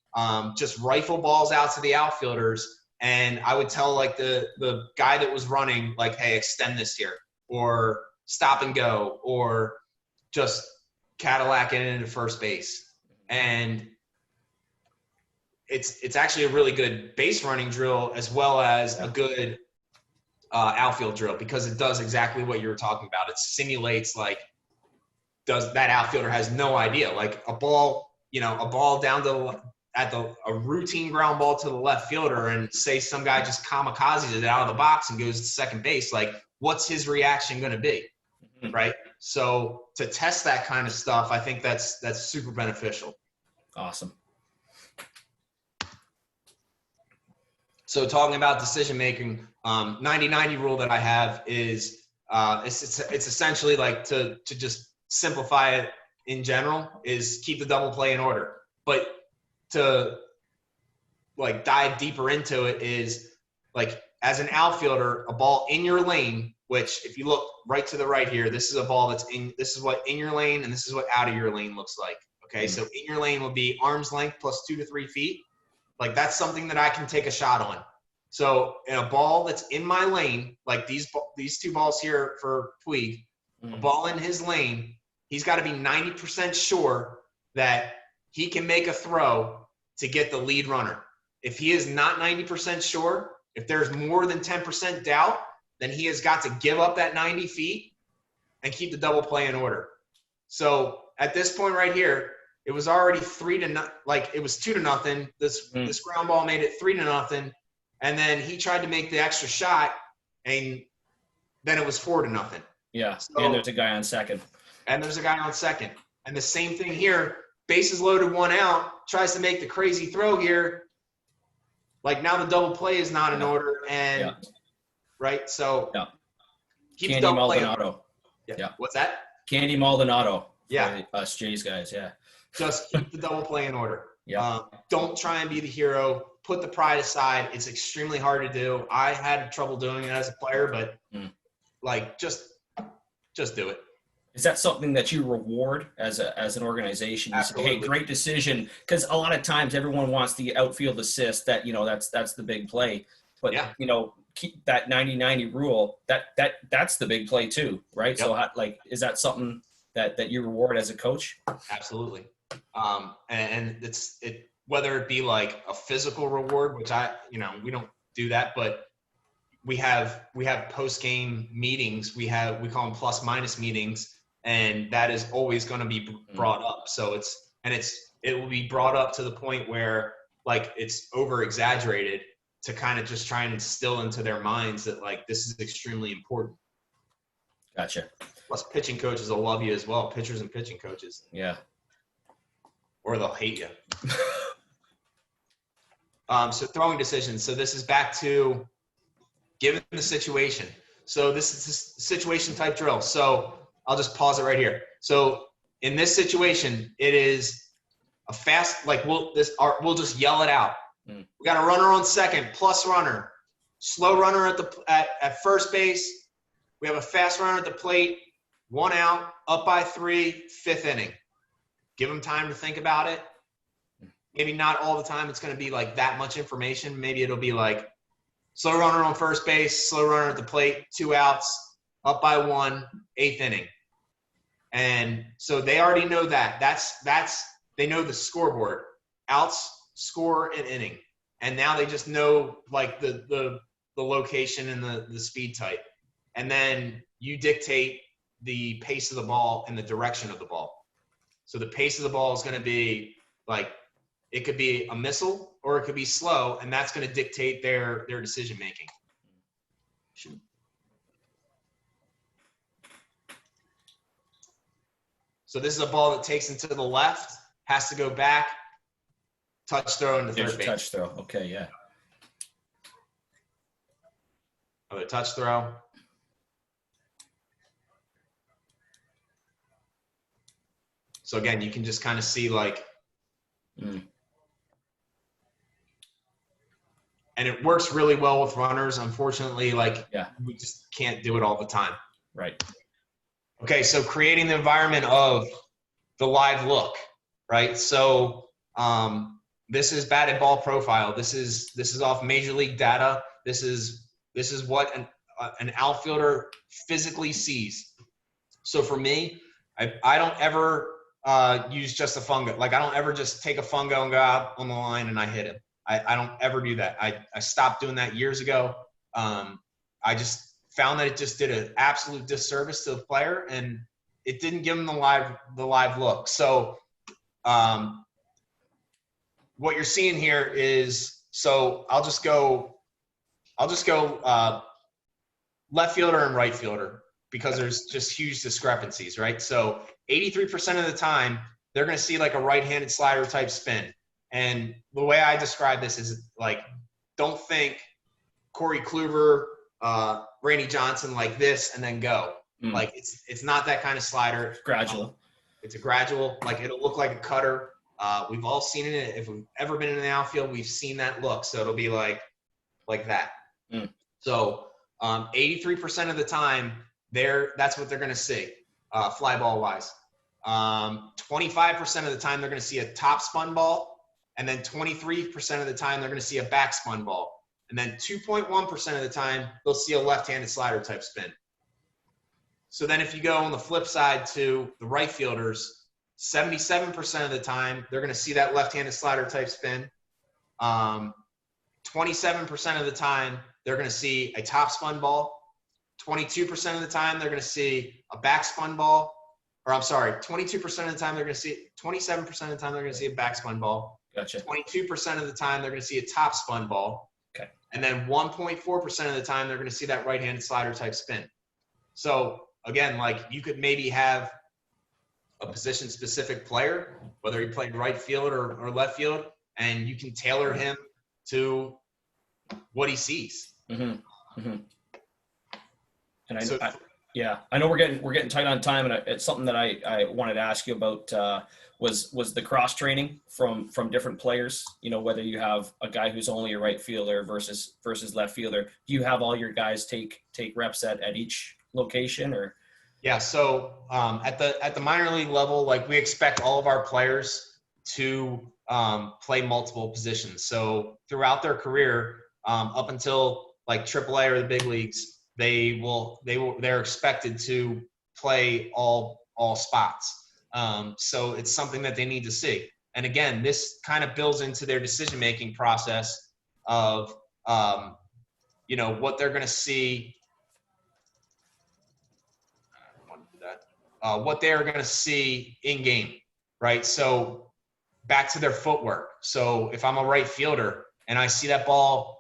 just rifle balls out to the outfielders. And I would tell like the guy that was running, like, hey, extend this here, or stop and go, or just Cadillac it into first base. And it's actually a really good base running drill as well as a good outfield drill, because it does exactly what you were talking about. It simulates like that outfielder has no idea, like a ball down to a routine ground ball to the left fielder, and say some guy just kamikazes it out of the box and goes to second base. Like, what's his reaction going to be? Right. So to test that kind of stuff, I think that's super beneficial. Awesome. So talking about decision making, 90-90 rule that I have is it's essentially like to just simplify it in general is keep the double play in order. But to like dive deeper into it is like, as an outfielder, a ball in your lane, which if you look right to the right here, this is a ball this is what in your lane and this is what out of your lane looks like. Okay, so in your lane would be arm's length plus 2 to 3 feet. Like that's something that I can take a shot on. So in a ball that's in my lane, like these two balls here for Puig, a ball in his lane, he's got to be 90% sure that he can make a throw to get the lead runner. If he is not 90% sure, if there's more than 10% doubt, then he has got to give up that 90 feet and keep the double play in order. So at this point right here, it was already 3-0, like it was 2-0. This ground ball made it 3-0. And then he tried to make the extra shot, and then it was 4-0. Yeah, so, and there's a guy on second. And there's a guy on second. And the same thing here, bases loaded, 1 out, tries to make the crazy throw here. Like now the double play is not in order, and right, so keep Candy double play. Maldonado. Yeah. What's that? Candy Maldonado. Yeah. Us Jays guys, yeah. Just keep the double play in order. Yeah. Don't try and be the hero. Put the pride aside. It's extremely hard to do. I had trouble doing it as a player, but like just do it. Is that something that you reward as an organization? You say, hey, great decision, because a lot of times everyone wants the outfield assist. That that's the big play, but keep that 90-90 rule. That's the big play too, right? Yep. So is that something that you reward as a coach? Absolutely. And it's whether it be like a physical reward, which we don't do that, but we have post game meetings. We call them plus minus meetings. And that is always going to be brought up. So it will be brought up to the point where like it's over exaggerated to kind of just try and instill into their minds that like this is extremely important. Gotcha. Plus pitching coaches will love you as well. Pitchers and pitching coaches. Yeah. Or they'll hate you. So throwing decisions. So this is back to given the situation. So this is a situation type drill. So I'll just pause it right here. So in this situation, it is a fast, like we'll just yell it out. We got a runner on second, plus runner, slow runner at first base. We have a fast runner at the plate, 1 out, up by 3, 5th inning. Give them time to think about it. Maybe not all the time it's going to be like that much information. Maybe it'll be like slow runner on first base, slow runner at the plate, 2 outs, up by 1, 8th inning. And so they already know that. They know the scoreboard, outs, score, and inning. And now they just know like the location and the speed type. And then you dictate the pace of the ball and the direction of the ball. So the pace of the ball is going to be like, it could be a missile or it could be slow, and that's going to dictate their decision making. So this is a ball that takes into the left, has to go back, touch throw into third base. Touch throw, okay, yeah. Another touch throw. So again, you can just kind of see like, and it works really well with runners. Unfortunately, we just can't do it all the time. Right. Okay, so creating the environment of the live look, right? So this is batted ball profile. This is off Major League data. This is what an outfielder physically sees. So for me, I don't ever use just a fungo. Like I don't ever just take a fungo and go out on the line and I hit him. I don't ever do that. I stopped doing that years ago. I just found that it just did an absolute disservice to the player, and it didn't give him the live look. So what you're seeing here is, so I'll just go left fielder and right fielder because there's just huge discrepancies, right? So 83% of the time, they're going to see like a right-handed slider type spin. And the way I describe this is like, don't think Corey Kluber, Randy Johnson like this and then go. Like it's not that kind of slider. It's gradual. It's a gradual, like it'll look like a cutter. We've all seen it. If we've ever been in the outfield, we've seen that look. So it'll be like that. So 83% of the time, that's what they're going to see, fly ball wise. 25% of the time they're going to see a top spun ball, and then 23% of the time they're going to see a back spun ball, and then 2.1% of the time they'll see a left-handed slider type spin. So then if you go on the flip side to the right fielders, 77% of the time they're going to see that left-handed slider type spin. 27% of the time they're going to see a top spun ball. 22% of the time they're going to see a back spun ball. Or I'm sorry, 22% of the time they're going to see, 27% of the time they're going to see a back spun ball. Gotcha. 22% of the time they're going to see a top spun ball. Okay. And then 1.4% of the time they're going to see that right-handed slider type spin. So again, like you could maybe have a position specific player, whether he played right field or left field, and you can tailor him to what he sees. Mm-hmm. Mm-hmm. And So- I know we're getting tight on time, and it's something that I wanted to ask you about was the cross training from different players. You know, whether you have a guy who's only a right fielder versus left fielder. Do you have all your guys take reps at each location, or? Yeah. So at the minor league level, like we expect all of our players to play multiple positions. So throughout their career, up until like AAA or the big leagues, they're expected to play all spots. So it's something that they need to see. And again, this kind of builds into their decision-making process of, what they're going to see. What they're going to see in game, right? So back to their footwork. So if I'm a right fielder and I see that ball,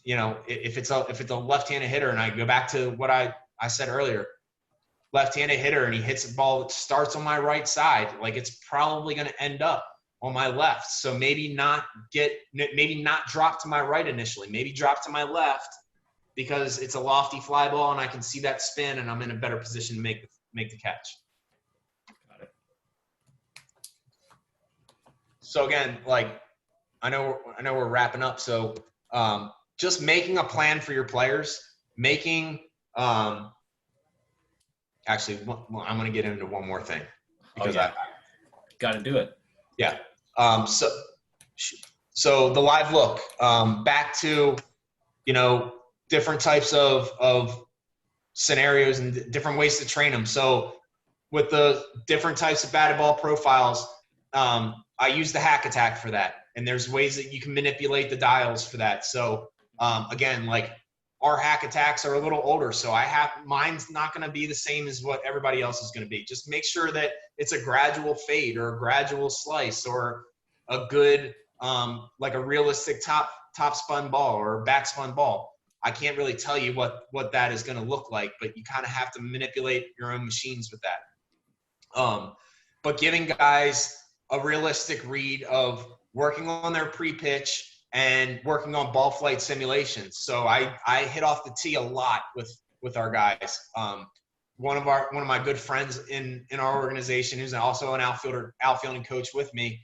if it's a left-handed hitter, and I go back to what I said earlier, left-handed hitter, and he hits a ball that starts on my right side, like it's probably going to end up on my left. So maybe not drop to my right initially, maybe drop to my left because it's a lofty fly ball and I can see that spin and I'm in a better position to make the catch. Got it. So again, like I know we're wrapping up. So just making a plan for your players, actually, I'm going to get into one more thing because I got to do it. Yeah. So the live look, back to, different types of scenarios and different ways to train them. So with the different types of batted ball profiles, I use the hack attack for that. And there's ways that you can manipulate the dials for that. So again, like our hack attacks are a little older. So mine's not going to be the same as what everybody else is going to be. Just make sure that it's a gradual fade or a gradual slice or a good, like a realistic top spun ball or back spun ball. I can't really tell you what that is going to look like, but you kind of have to manipulate your own machines with that. But giving guys a realistic read of working on their pre-pitch and working on ball flight simulations. So I hit off the tee a lot with our guys. One of my good friends in our organization, who's also an outfielding coach with me,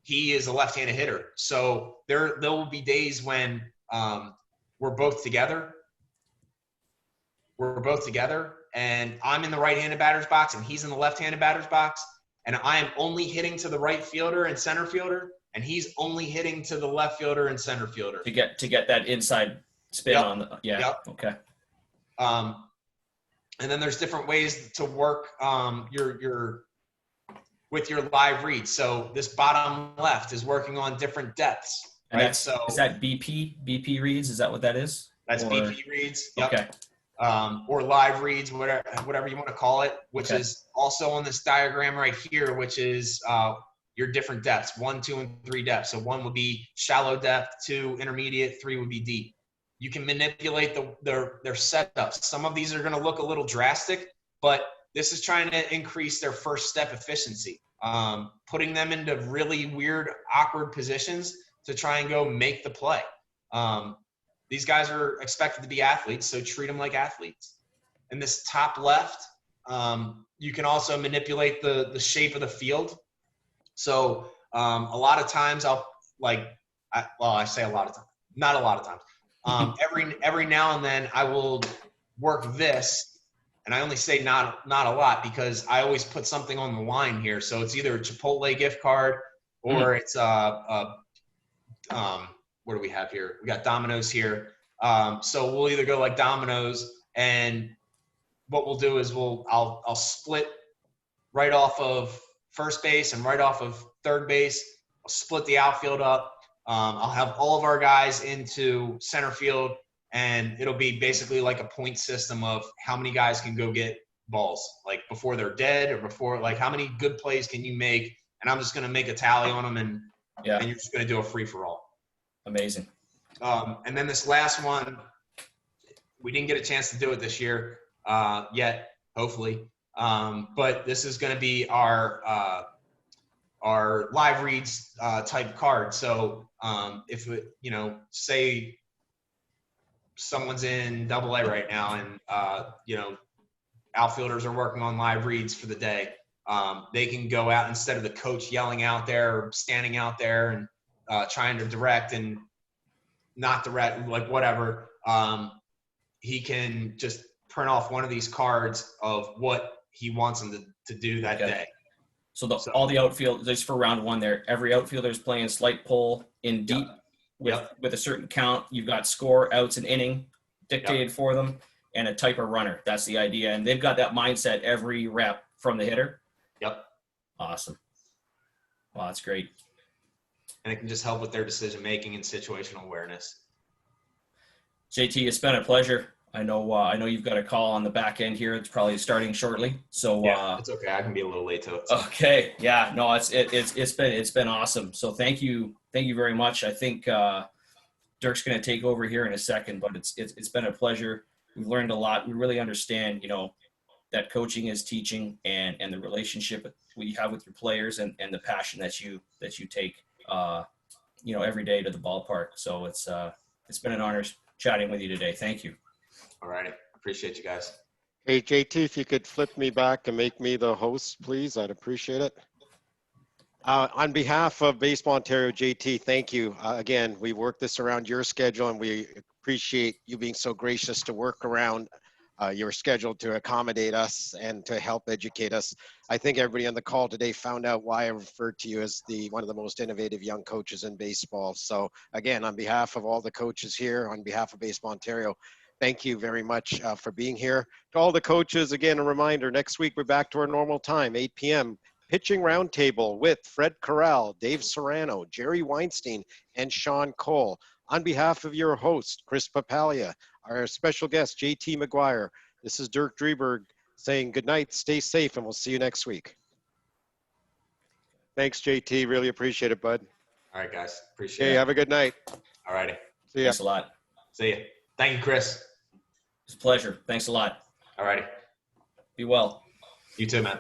he is a left-handed hitter. So there will be days when we're both together, and I'm in the right-handed batter's box and he's in the left-handed batter's box, and I am only hitting to the right fielder and center fielder, and he's only hitting to the left fielder and center fielder to get that inside spin Yep. on the Okay. And then there's different ways to work with your live read. So this bottom left is working on different depths, And right? is So that BP reads? Is that what that is? that's BP reads. Yep. Okay. Or live reads, whatever you want to call it, which Okay. is also on this diagram right here, which is your different depths, 1, 2, and 3 depths. So 1 would be shallow depth, 2 intermediate, 3 would be deep. You can manipulate their setups. Some of these are going to look a little drastic, but this is trying to increase their first step efficiency, putting them into really weird, awkward positions to try and go make the play. These guys are expected to be athletes, so treat them like athletes. In this top left, you can also manipulate the shape of the field. So a lot of times I say a lot of times, not a lot of times. Every now and then I will work this and I only say not a lot because I always put something on the line here. So it's either a Chipotle gift card or it's what do we have here? We got Domino's here. So we'll either go like Domino's, and what we'll do is I'll split right off of first base and right off of third base. I'll split the outfield up. I'll have all of our guys into center field, and it'll be basically like a point system of how many guys can go get balls, like before they're dead or before, like how many good plays can you make? And I'm just going to make a tally on them, and you're just going to do a free for all. Amazing. And then this last one, we didn't get a chance to do it this year yet, hopefully. But this is going to be our live reads type card. So if say someone's in Double-A right now, and outfielders are working on live reads for the day, they can go out instead of the coach yelling out there or standing out there and trying to direct and not direct, like whatever. He can just print off one of these cards of what he wants them to do that day. So all the outfielders for round one there, every outfielder is playing slight pull in deep with a certain count. You've got score, outs, and inning dictated for them, and a type of runner. That's the idea. And they've got that mindset every rep from the hitter. Yep. Awesome. Wow, that's great. And it can just help with their decision-making and situational awareness. JT, it's been a pleasure. I know you've got a call on the back end here. It's probably starting shortly. So it's okay. I can be a little late to it. Okay. Yeah, no, it's been awesome. So thank you very much. I think Dirk's going to take over here in a second, but it's been a pleasure. We've learned a lot. We really understand, that coaching is teaching, and the relationship we have with your players and the passion that you take, every day to the ballpark. So it's been an honor chatting with you today. Thank you. All righty. Appreciate you guys. Hey, JT, if you could flip me back and make me the host, please, I'd appreciate it. On behalf of Baseball Ontario, JT, thank you. Again, we worked this around your schedule, and we appreciate you being so gracious to work around your schedule to accommodate us and to help educate us. I think everybody on the call today found out why I referred to you as one of the most innovative young coaches in baseball. So again, on behalf of all the coaches here, on behalf of Baseball Ontario, thank you very much for being here. To all the coaches, again, a reminder, next week we're back to our normal time, 8 p.m. Pitching Roundtable with Fred Corral, Dave Serrano, Jerry Weinstein, and Sean Cole. On behalf of your host, Chris Papalia, our special guest, JT Maguire, this is Dirk Drieberg saying good night, stay safe, and we'll see you next week. Thanks, JT. Really appreciate it, bud. All right, guys. Appreciate it. Hey, have a good night. All righty. See ya. Thanks a lot. See ya. Thank you, Chris. It's a pleasure. Thanks a lot. All righty. Be well. You too, man.